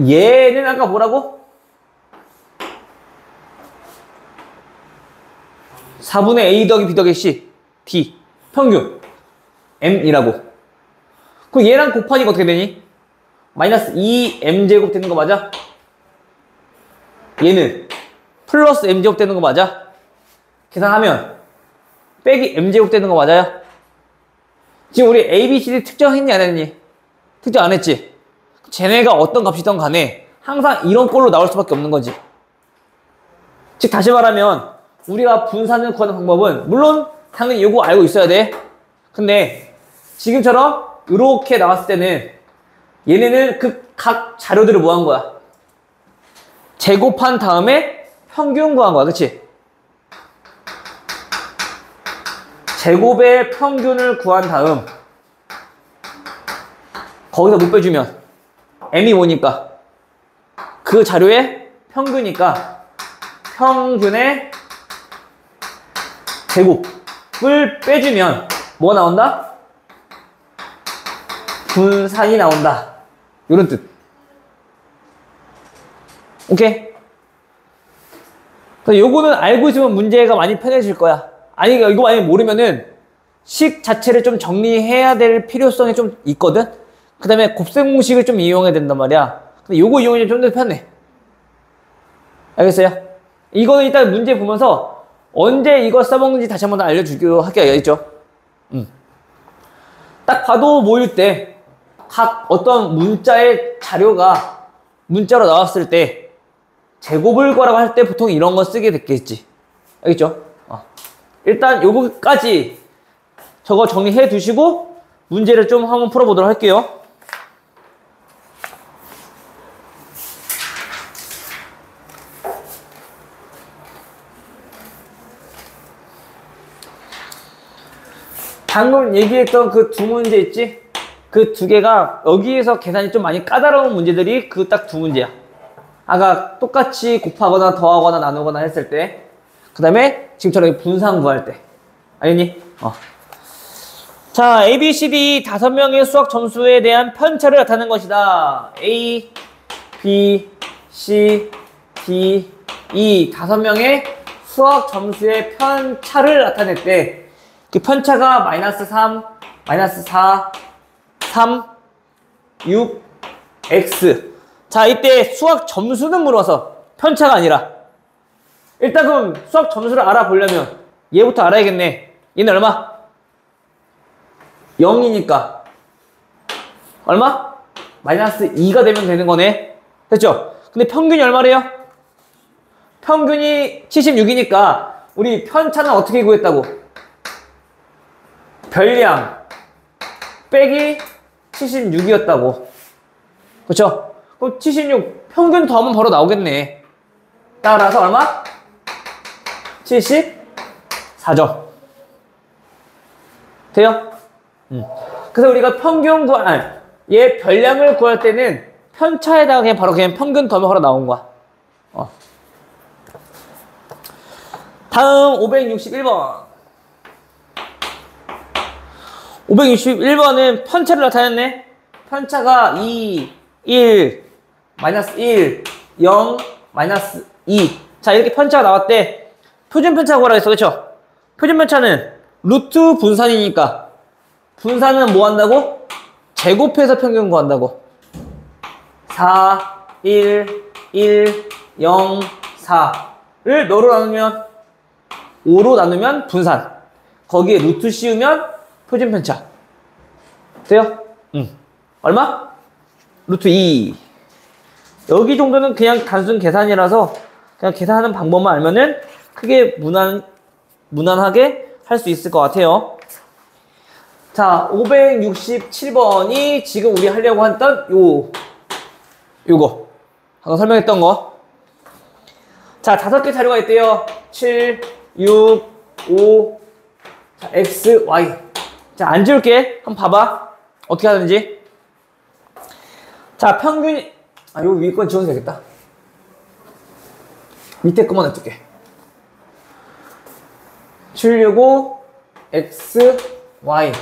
얘는 아까 뭐라고? 4분의 A 더하기 B 더하기 C D 평균 M이라고. 그럼 얘랑 곱하니까 어떻게 되니? 마이너스 2M제곱 되는 거 맞아? 얘는 플러스 M제곱 되는 거 맞아? 계산하면 빼기 M제곱 되는 거 맞아요? 지금 우리 A, B, C, D 특정했니 안 했니? 특정 안 했지? 쟤네가 어떤 값이든 간에 항상 이런 꼴로 나올 수밖에 없는 거지. 즉 다시 말하면 우리가 분산을 구하는 방법은 물론 당연히 이거 알고 있어야 돼. 근데 지금처럼 이렇게 나왔을 때는 얘네는 그 각 자료들을 뭐 한 거야? 제곱한 다음에 평균 구한 거야. 그치? 제곱의 평균을 구한 다음 거기서 못 빼주면 M이 뭐니까? 그 자료의 평균이니까 평균의 제곱을 빼주면 뭐가 나온다? 분산이 나온다. 이런 뜻. 오케이? 요거는 알고 있으면 문제가 많이 편해질 거야. 아니, 이거 만약에 모르면은 식 자체를 좀 정리해야 될 필요성이 좀 있거든? 그 다음에 곱셈 공식을 좀 이용해야 된단 말이야. 근데 요거 이용하면 좀 더 편해. 알겠어요? 이거는 일단 문제 보면서 언제 이거 써먹는지 다시 한번 알려주기로 할게요. 알겠죠? 딱 봐도 모일 때 각 어떤 문자의 자료가 문자로 나왔을 때 제곱을 구하라고 할 때 보통 이런 거 쓰게 됐겠지. 알겠죠? 일단 요거까지 저거 정리해 두시고 문제를 좀 한번 풀어보도록 할게요. 방금 얘기했던 그 두 문제 있지? 그 두 개가 여기에서 계산이 좀 많이 까다로운 문제들이 그 딱 두 문제야. 아까 똑같이 곱하거나 더하거나 나누거나 했을 때, 그 다음에 지금처럼 분산 구할 때. 알겠니? 자, A, B, C, D 5명의 수학 점수에 대한 편차를 나타내는 것이다. A, B, C, D, 이 5명의 수학 점수의 편차를 나타냈대. 그 편차가 마이너스 3, 마이너스 4, 3, 6, x. 자, 이때 수학 점수는 물어서 편차가 아니라. 일단 그럼 수학 점수를 알아보려면 얘부터 알아야겠네. 얘는 얼마? 0이니까 얼마? 마이너스 2가 되면 되는 거네. 됐죠? 근데 평균이 얼마래요? 평균이 76이니까 우리 편차는 어떻게 구했다고? 별량 빼기 76이었다고. 그렇죠? 그럼 76 평균 더하면 바로 나오겠네. 따라서 얼마? 74점. 돼요? 그래서 우리가 평균 얘 별량을 구할 때는 편차에다가 그냥 바로 그냥 평균 더하면 바로 나온 거야. 다음 561번. 561번은 편차를 나타냈네. 편차가 2, 1, 마이너스 1, 0, 마이너스 2. 자, 이렇게 편차가 나왔대. 표준 편차 구하라 했어. 그쵸? 표준 편차는 루트 분산이니까 분산은 뭐 한다고? 제곱해서 평균 구한다고. 4, 1, 1, 0, 4를 너로 나누면 5로 나누면 분산. 거기에 루트 씌우면 표준 편차. 돼요? 얼마? 루트 2. 여기 정도는 그냥 단순 계산이라서 그냥 계산하는 방법만 알면은 크게 무난하게 할 수 있을 것 같아요. 자, 567번이 지금 우리 하려고 했던 요거. 아까 설명했던 거. 자, 5개 자료가 있대요. 7, 6, 5, 자, x, y. 자, 안 지울게. 한번 봐봐. 어떻게 하는지. 자, 평균이, 요 위에 건 지워도 되겠다. 밑에 것만 놔둘게. 765, x, y.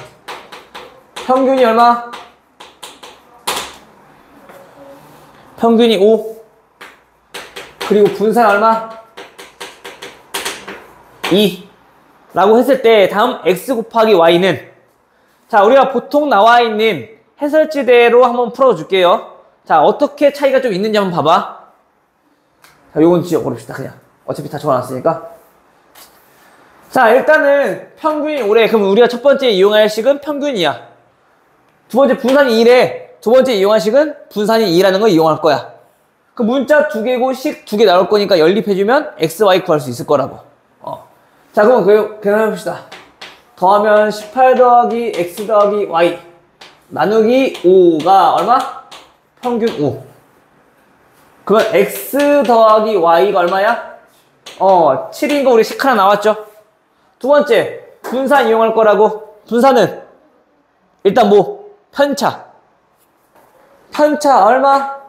평균이 얼마? 평균이 5. 그리고 분산 얼마? 2. 라고 했을 때 다음 x 곱하기 y는, 자, 우리가 보통 나와 있는 해설지대로 한번 풀어줄게요. 자, 어떻게 차이가 좀 있는지 한번 봐봐. 자, 요건 지워버립시다. 그냥 어차피 다 적어놨으니까. 자, 일단은 평균이 5래. 그럼 우리가 첫 번째 이용할 식은 평균이야. 두 번째 분산이 2래. 두 번째 이용할 식은 분산이 2라는 걸 이용할 거야. 그 문자 2개고 식 2개 나올 거니까 연립해주면 x, y 구할 수 있을 거라고. 자, 그럼 계산해봅시다. 더하면 18 더하기 x 더하기 y 나누기 5가 얼마? 평균 5. 그러면 x 더하기 y가 얼마야? 7인 거 우리 식 하나 나왔죠? 두 번째, 분산 이용할 거라고. 분산은 일단 뭐? 편차. 편차 얼마?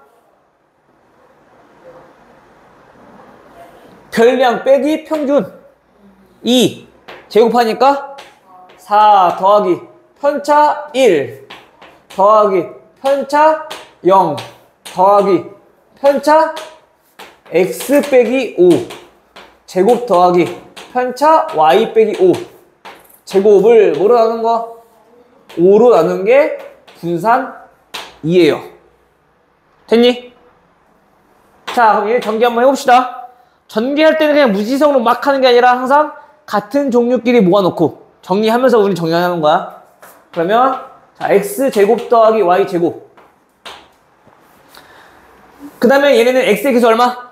별량 빼기 평균 2 제곱하니까 4 더하기 편차 1 더하기 편차 0 더하기 편차 x 빼기 5 제곱 더하기 편차 y 빼기 5 제곱을 뭐로 나눈 거? 5로 나눈 게 분산 2예요. 됐니? 자, 그럼 얘 전개 한번 해봅시다. 전개할 때는 그냥 무지성으로 막 하는 게 아니라 항상 같은 종류끼리 모아놓고 정리하면서 우리 정리하는 거야. 그러면 자, x제곱 더하기 y제곱. 그 다음에 얘네는 x의 개수 얼마?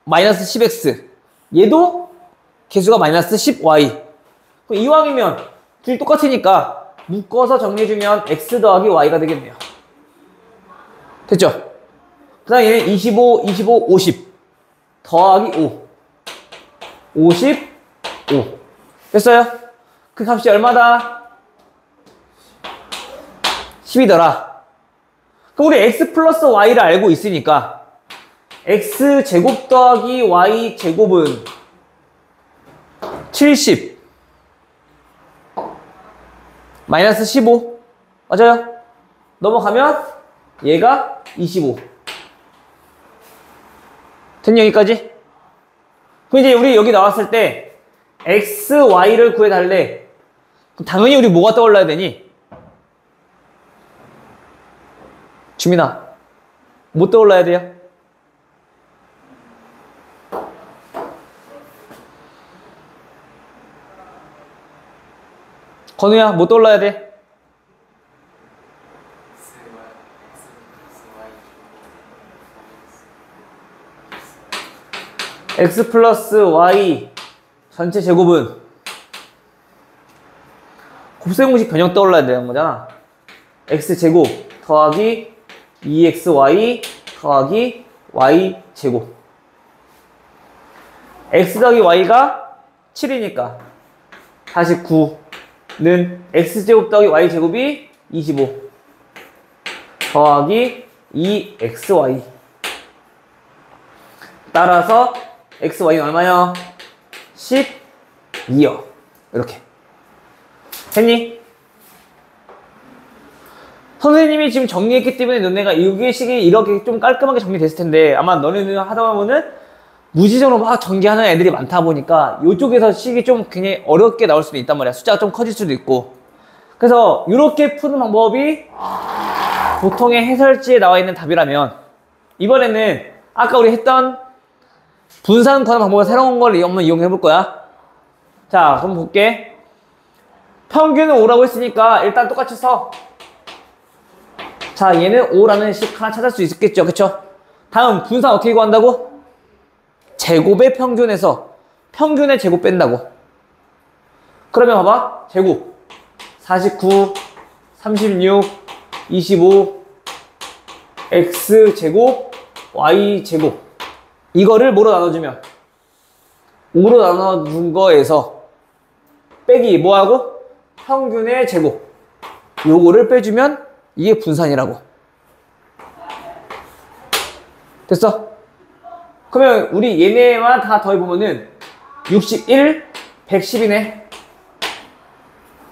마이너스 10x. 얘도 개수가 마이너스 10y. 그럼 이왕이면 둘이 똑같으니까 묶어서 정리해주면 x 더하기 y가 되겠네요. 됐죠? 그 다음에 얘는 25, 25, 50 더하기 5 55 됐어요? 그 값이 얼마다? 10이더라. 그럼 우리 x 플러스 y를 알고 있으니까 x제곱 더하기 y제곱은 70 마이너스 15 맞아요? 넘어가면 얘가 25 됐니 여기까지? 그럼 이제 우리 여기 나왔을 때 x, y를 구해달래. 그럼 당연히 우리 뭐가 떠올라야 되니? 주민아, 뭐 떠올라야 돼요? 건우야, 뭐 떠올라야 돼? x 플러스 y 전체 제곱은 곱셈 공식 변형 떠올라야 되는 거잖아. x제곱 더하기 2xy 더하기 y제곱. x 더하기 y가 7이니까 49는 x제곱 더하기 y제곱이 25 더하기 2xy. 따라서 xy는 얼마요? 12요. 이렇게 했니? 선생님이 지금 정리했기 때문에 너네가 이게 식이 이렇게 좀 깔끔하게 정리됐을 텐데, 아마 너네는 하다 보면은 무지성으로 막 전개하는 애들이 많다 보니까 이쪽에서 식이 좀 굉장히 어렵게 나올 수도 있단 말이야. 숫자가 좀 커질 수도 있고. 그래서 이렇게 푸는 방법이 보통의 해설지에 나와 있는 답이라면, 이번에는 아까 우리 했던 분산 구하는 방법을 새로운 걸 한번 이용해 볼 거야. 자, 그럼 볼게. 평균은 5라고 했으니까 일단 똑같이 써. 자, 얘는 5라는 식 하나 찾을 수 있겠죠, 그쵸? 다음 분산 어떻게 구한다고? 제곱의 평균에서 평균의 제곱 뺀다고. 그러면 봐봐. 제곱 49, 36, 25 x제곱 y제곱. 이거를 뭐로 나눠주면 5로 나눠준 거에서 빼기 뭐하고? 평균의 제곱. 요거를 빼주면 이게 분산이라고. 됐어? 그러면 우리 얘네만 다 더해보면은 61, 110이네.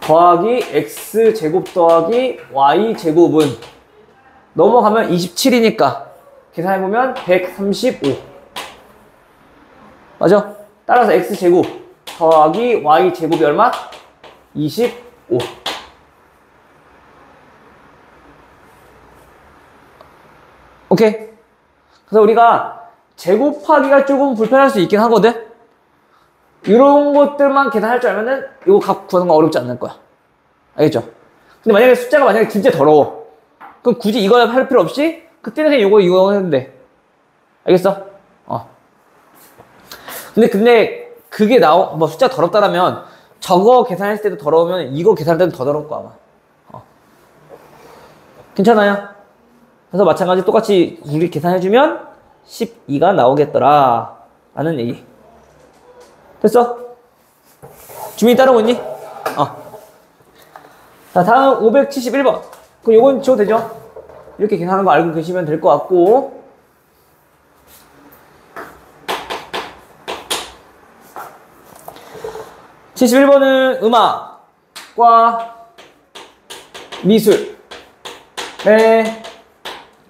더하기 x제곱 더하기 y제곱은 넘어가면 27이니까 계산해보면 135. 맞아? 따라서 x제곱 더하기 y제곱이 얼마? 25. 오케이? 그래서 우리가 제곱하기가 조금 불편할 수 있긴 하거든? 이런 것들만 계산할 줄 알면은 이거 값 구하는 거 어렵지 않을 거야. 알겠죠? 근데 만약에 숫자가 만약에 진짜 더러워. 그럼 굳이 이거 할 필요 없이 그때는 그냥 이거 해도 돼. 알겠어? 근데 그게 뭐 숫자 더럽다라면 저거 계산했을 때도 더러우면 이거 계산할 때도 더 더러울 거야, 아마. 괜찮아요? 그래서 마찬가지 똑같이 우리 계산해주면 12가 나오겠더라 라는 얘기. 됐어? 주민이 따라오고 있니? 자, 다음 571번. 그럼 요건 지워도 되죠? 이렇게 계산하는 거 알고 계시면 될 것 같고. (71번은) 음악과 미술의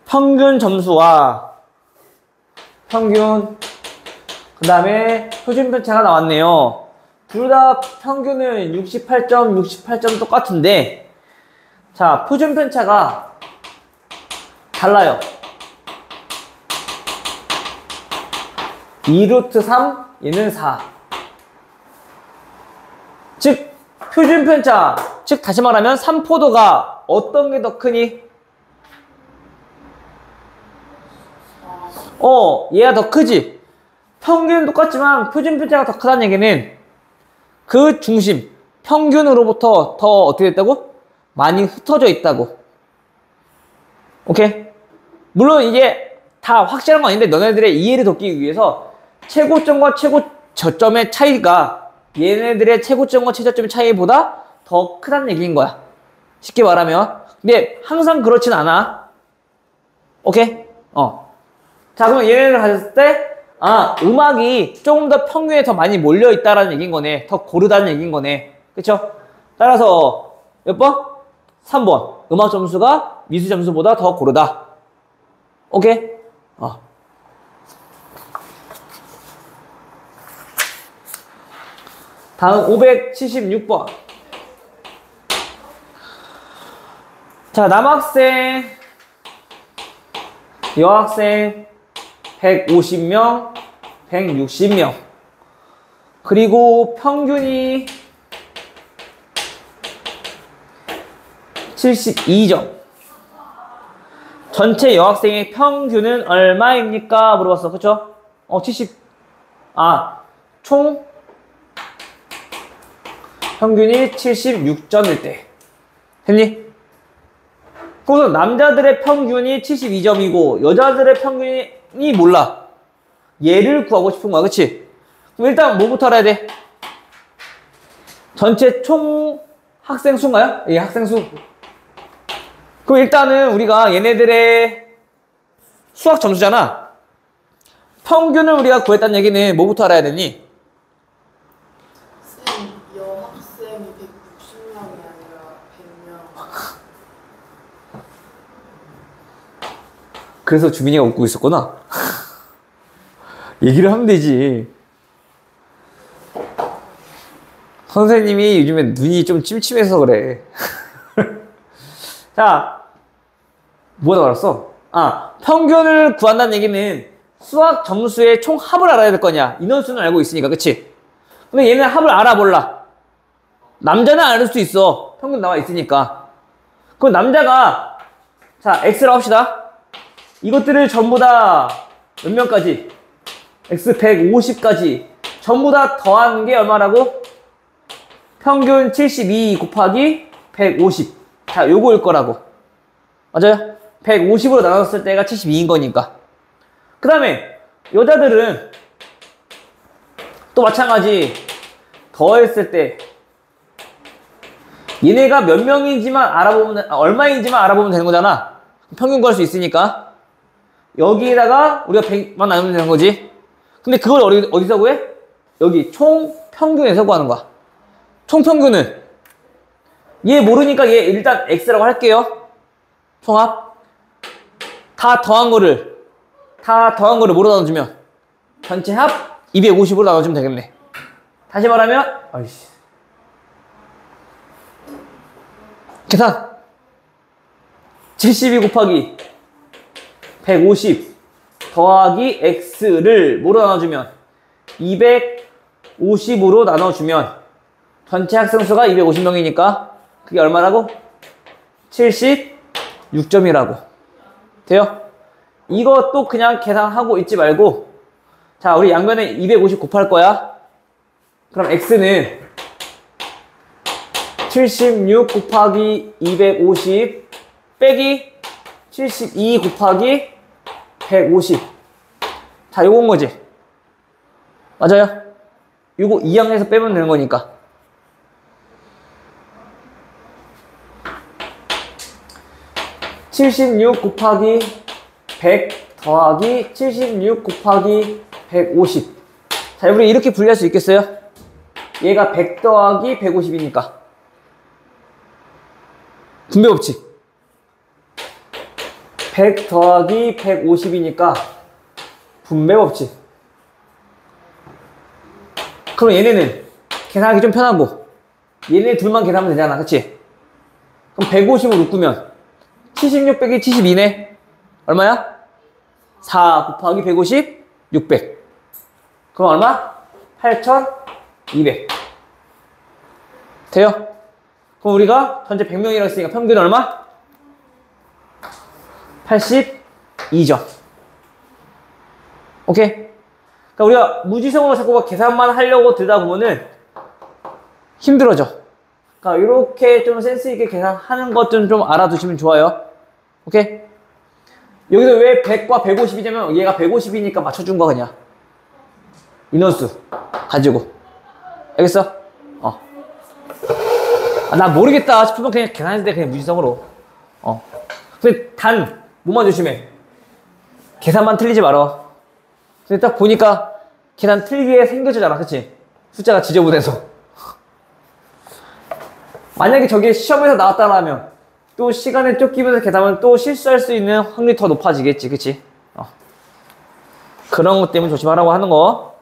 평균 점수와 평균, 그 다음에 표준 편차가 나왔네요. 둘 다 평균은 68점, 68점 똑같은데, 자, 표준 편차가 달라요. 2루트 3, 얘는 4. 즉, 표준 편차, 즉 다시 말하면 3포도가 어떤 게 더 크니? 얘가 더 크지? 평균은 똑같지만 표준 편차가 더 크다는 얘기는 그 중심, 평균으로부터 더 어떻게 됐다고? 많이 흩어져 있다고. 오케이? 물론 이게 다 확실한 건 아닌데 너네들의 이해를 돕기 위해서 최고점과 최고저점의 차이가 얘네들의 최고점과 최저점의 차이보다 더 크다는 얘기인 거야. 쉽게 말하면. 근데 항상 그렇진 않아. 오케이? 자, 그러면 얘네를 가졌을 때, 음악이 조금 더 평균에 더 많이 몰려있다라는 얘기인 거네. 더 고르다는 얘기인 거네. 그쵸? 따라서, 몇 번? 3번. 음악 점수가 미술 점수보다 더 고르다. 오케이? 다음 576번. 자, 남학생, 여학생 150명, 160명. 그리고 평균이 72점. 전체 여학생의 평균은 얼마입니까? 물어봤어. 그쵸? 총 평균이 76점일 때. 됐니? 그래서 남자들의 평균이 72점이고 여자들의 평균이 몰라. 얘를 구하고 싶은 거야. 그치? 그럼 일단 뭐부터 알아야 돼? 전체 총 학생 수인가요? 예, 학생 수. 그럼 일단은 우리가 얘네들의 수학 점수잖아. 평균을 우리가 구했다는 얘기는 뭐부터 알아야 되니? 쌤, 여학생이 160명이 아니라 100명. 그래서 주민이가 웃고 있었구나. 얘기를 하면 되지. 선생님이 요즘에 눈이 좀 침침해서 그래. 자, 뭐다 말았어? 평균을 구한다는 얘기는 수학 점수의 총 합을 알아야 될 거냐. 인원수는 알고 있으니까, 그치? 근데 얘는 합을 알아, 몰라? 남자는 알 수 있어. 평균 나와 있으니까. 그럼 남자가, 자, X라고 합시다. 이것들을 전부 다 몇 명까지? X 150까지 전부 다 더하는 게 얼마라고? 평균 72 곱하기 150. 자, 요거일 거라고. 맞아요? 150으로 나눴을 때가 72인 거니까. 그 다음에 여자들은 또 마찬가지 더했을 때 얘네가 몇 명인지만 알아보면, 얼마인지만 알아보면 되는 거잖아. 평균 구할 수 있으니까. 여기에다가 우리가 100만 나누면 되는 거지. 근데 그걸 어디서 구해? 여기 총 평균에서 구하는 거야. 총 평균은 얘 모르니까 얘 일단 X라고 할게요. 총합. 다 더한 거를 뭐로 나눠주면? 전체 합 250으로 나눠주면 되겠네. 다시 말하면, 아이씨. 계산. 72 곱하기 150 더하기 X를 뭐로 나눠주면? 250으로 나눠주면 전체 학생 수가 250명이니까 그게 얼마라고? 76점이라고. 돼요? 이것도 그냥 계산하고 있지 말고, 자, 우리 양변에 250 곱할 거야. 그럼 X는 76 곱하기 250 빼기 72 곱하기 150. 자, 요건 거지. 맞아요? 요거 2항에서 빼면 되는 거니까. (76) 곱하기 100 더하기 76 곱하기 150. 자, 우리 이렇게 분리할 수 있겠어요? 얘가 100 더하기 150이니까 분배 법칙. 100 더하기 150이니까 분배 법칙. 그럼 얘네는 계산하기 좀 편하고 얘네 둘만 계산하면 되잖아. 그치? 그럼 150을 묶으면 76 빼기 72네. 얼마야? 4 곱하기 150 600. 그럼 얼마? 8200. 돼요? 그럼 우리가 전체 100명이라고 했으니까 평균 얼마? 82점. 오케이? 그러니까 우리가 무지성으로 자꾸 계산만 하려고 들다 보면은 힘들어져. 그러니까 이렇게 좀 센스 있게 계산하는 것 좀 알아두시면 좋아요. 오케이? 여기서 왜 100과 150이냐면 얘가 150이니까 맞춰준 거 그냥. 인원수 가지고. 알겠어? 나 모르겠다 싶으면 그냥 계산할 때 그냥 무지성으로. 근데 단 뭐만 조심해. 계산만 틀리지 말어. 근데 딱 보니까 계산 틀리게 생겨지잖아. 그치? 숫자가 지저분해서. 만약에 저게 시험에서 나왔다면 또 시간에 쫓기면서 계산하면 또 실수할 수 있는 확률이 더 높아지겠지. 그치? 그런 것 때문에 조심하라고 하는 거.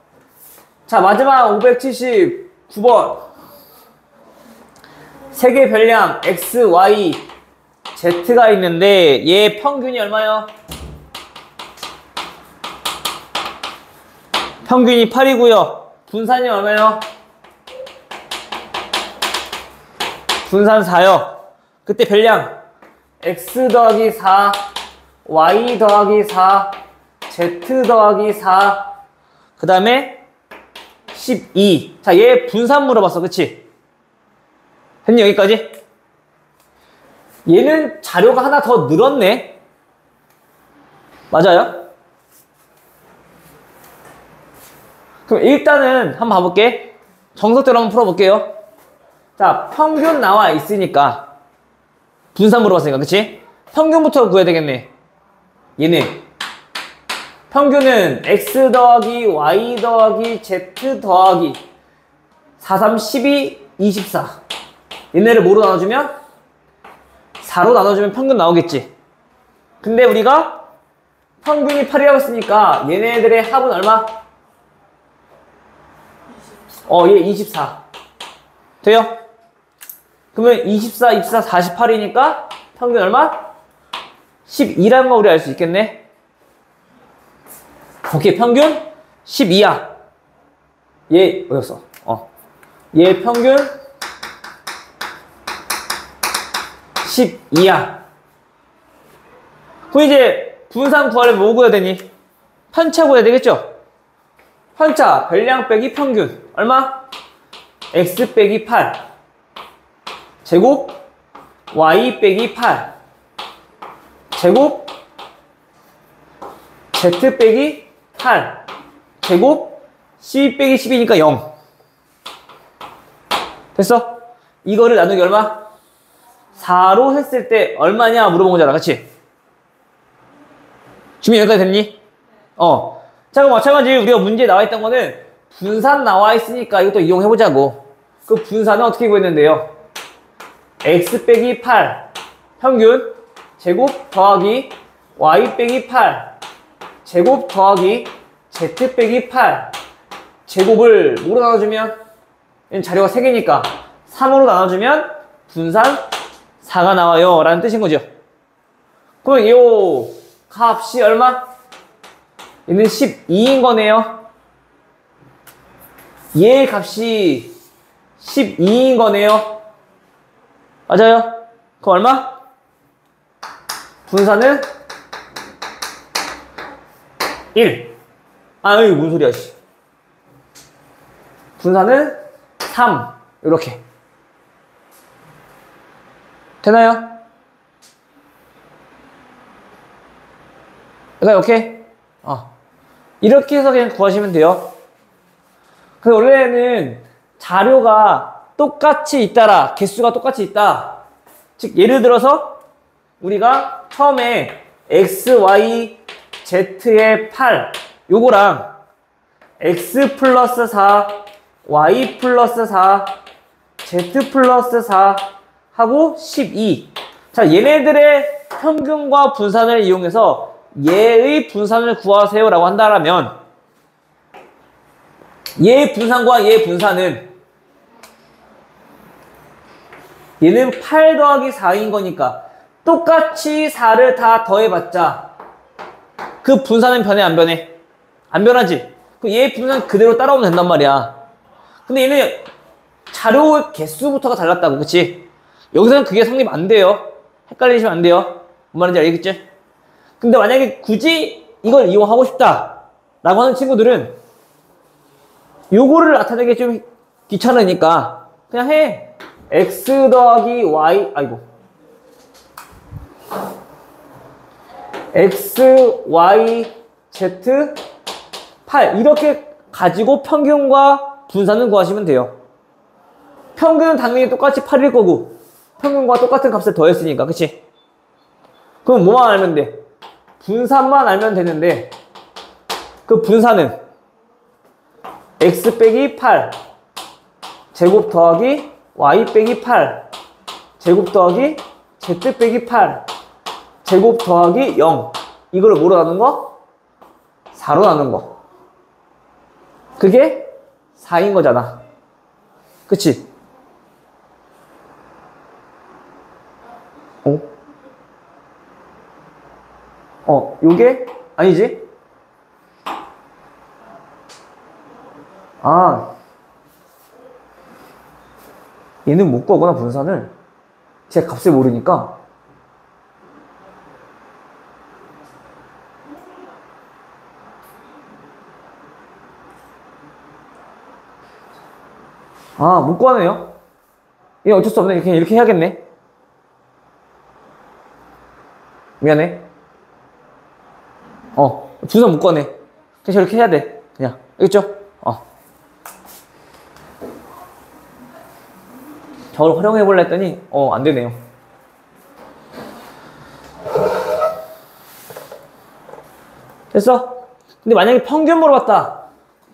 자, 마지막 579 9번. 세개 별량 x, y, z가 있는데 얘 평균이 얼마요? 평균이 8이고요. 분산이 얼마요? 분산 4요. 그때 별량 x 더하기 4, y 더하기 4, z 더하기 4, 그 다음에 12. 자, 얘 분산 물어봤어. 그치? 했니? 여기까지? 얘는 자료가 하나 더 늘었네. 맞아요? 그럼 일단은 한번 봐볼게. 정석대로 한번 풀어볼게요. 자, 평균 나와 있으니까 분산 물어봤으니까, 그치? 평균부터 구해야 되겠네. 얘는 평균은 x 더하기 y 더하기 z 더하기 4, 3, 12, 24. 얘네를 뭐로 나눠주면? 4로 나눠주면 평균 나오겠지. 근데 우리가 평균이 8이라고 했으니까 얘네들의 합은 얼마? 얘 24. 돼요? 그러면 24, 24, 48이니까 평균 얼마? 12라는 거 우리 알 수 있겠네. 오케이, 평균 12야. 얘 어디였어? 얘 평균 12야. 그럼 이제 분산 구하려면 뭐 구해야 되니? 편차 구해야 되겠죠? 편차, 별량 빼기 평균. 얼마? x 빼기 8 제곱 y 빼기 8 제곱 z 빼기 8 제곱 12 빼기 10이니까 0. 됐어? 이거를 나누기 얼마? 4로 했을 때 얼마냐 물어본 거잖아. 그치? 준비 여기까지 됐니? 자, 그럼 마찬가지 우리가 문제에 나와 있던 거는 분산 나와 있으니까 이것도 이용해보자고. 그 분산은 어떻게 구했는데요? x 빼기 8 평균 제곱 더하기 y 빼기 8 제곱 더하기 z 빼기 8 제곱을 뭐로 나눠주면? 얘는 자료가 3개니까 3으로 나눠주면 분산 4가 나와요 라는 뜻인 거죠. 그럼 요 값이 얼마? 얘는 12인 거네요. 얘 값이 12인 거네요. 맞아요? 그럼 얼마? 분산은 1. 이거 뭔 소리야, 씨. 분산은 3. 이렇게. 되나요? 그러니까 오케이? 이렇게 해서 그냥 구하시면 돼요. 그래서 원래는 자료가 똑같이 있다라, 개수가 똑같이 있다. 즉, 예를 들어서 우리가 처음에 x, y, z의 8 요거랑 x 플러스 4, y 플러스 4, z 플러스 4 하고 12. 자, 얘네들의 평균과 분산을 이용해서 얘의 분산을 구하세요 라고 한다면 얘의 분산과 얘의 분산은 얘는 8 더하기 4인 거니까 똑같이 4를 다 더해봤자 그 분산은 변해 안 변해? 안 변하지? 그럼 얘의 분산 그대로 따라오면 된단 말이야. 근데 얘는 자료 개수부터가 달랐다고. 그치? 여기서는 그게 성립 안 돼요. 헷갈리시면 안 돼요. 뭔 말인지 알겠지? 근데 만약에 굳이 이걸 이용하고 싶다 라고 하는 친구들은 요거를 나타내기 좀 귀찮으니까 그냥 해. x 더하기 y x, y, z 8 이렇게 가지고 평균과 분산을 구하시면 돼요. 평균은 당연히 똑같이 8일 거고 평균과 똑같은 값을 더했으니까. 그치? 그럼 뭐만 알면 돼? 분산만 알면 되는데 그 분산은 x 빼기 8 제곱 더하기 y 빼기 8 제곱 더하기 z 빼기 8 제곱 더하기 0 이걸 뭐로 나눈 거? 4로 나눈 거. 그게 4인 거잖아. 그치? 요게? 아니지? 아, 얘는 못 구하구나, 분산을. 제 값을 모르니까. 아, 못 구하네요. 얘 어쩔 수 없네. 그냥 이렇게 해야겠네. 미안해. 분산 못 구하네. 그냥 저렇게 해야 돼. 그냥. 알겠죠? 저걸 활용해 볼라 했더니, 안 되네요. 됐어? 근데 만약에 평균 물어봤다.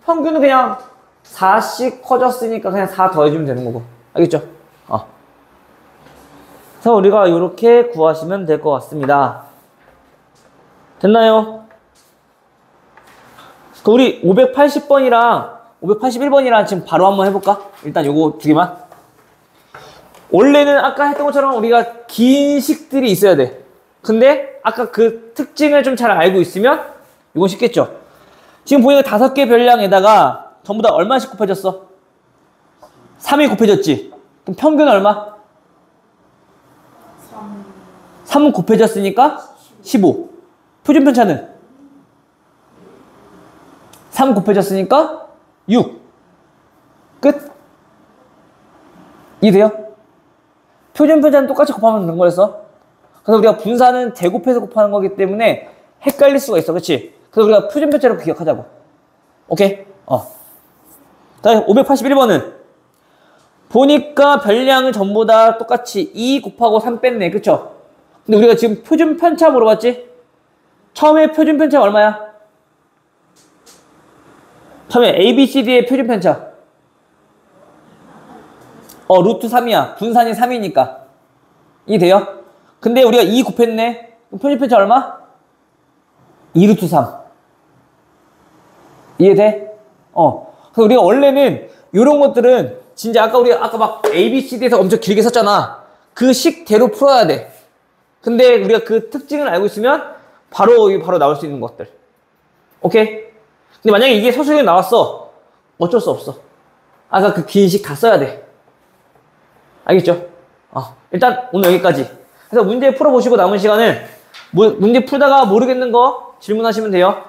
평균은 그냥 4씩 커졌으니까 그냥 4 더해주면 되는 거고. 알겠죠? 그래서 우리가 이렇게 구하시면 될 것 같습니다. 됐나요? 우리 580번이랑 581번이랑 지금 바로 한번 해볼까? 일단 요거 두 개만. 원래는 아까 했던 것처럼 우리가 긴 식들이 있어야 돼. 근데 아까 그 특징을 좀 잘 알고 있으면 이건 쉽겠죠? 지금 보니까 5개 별량에다가 전부 다 얼마씩 곱해졌어? 3이 곱해졌지? 그럼 평균 얼마? 3은 곱해졌으니까 15. 표준 편차는? 3 곱해졌으니까 6. 끝. 이해돼요? 표준 편차는 똑같이 곱하면 되는 거였어. 그래서 우리가 분산은 제곱해서 곱하는 거기 때문에 헷갈릴 수가 있어. 그치? 그래서 우리가 표준 편차로 기억하자고. 오케이? 다음 581번은 보니까 별량은 전부 다 똑같이 2 곱하고 3 뺐네. 그쵸? 근데 우리가 지금 표준 편차 물어봤지? 처음에 표준 편차가 얼마야? 처음에 ABCD의 표준 편차. 루트 3이야. 분산이 3이니까. 이해돼요? 근데 우리가 2 곱했네. 그럼 표준 편차 얼마? 2루트 3. 이해돼? 그래서 우리가 원래는 이런 것들은 진짜 아까 막 ABCD에서 엄청 길게 썼잖아. 그 식대로 풀어야 돼. 근데 우리가 그 특징을 알고 있으면 바로 나올 수 있는 것들. 오케이? 근데 만약에 이게 서술형이 나왔어. 어쩔 수 없어. 아까 그 긴 식 다 써야 돼. 알겠죠? 일단 오늘 여기까지. 그래서 문제 풀어보시고 남은 시간은 문제 풀다가 모르겠는 거 질문하시면 돼요.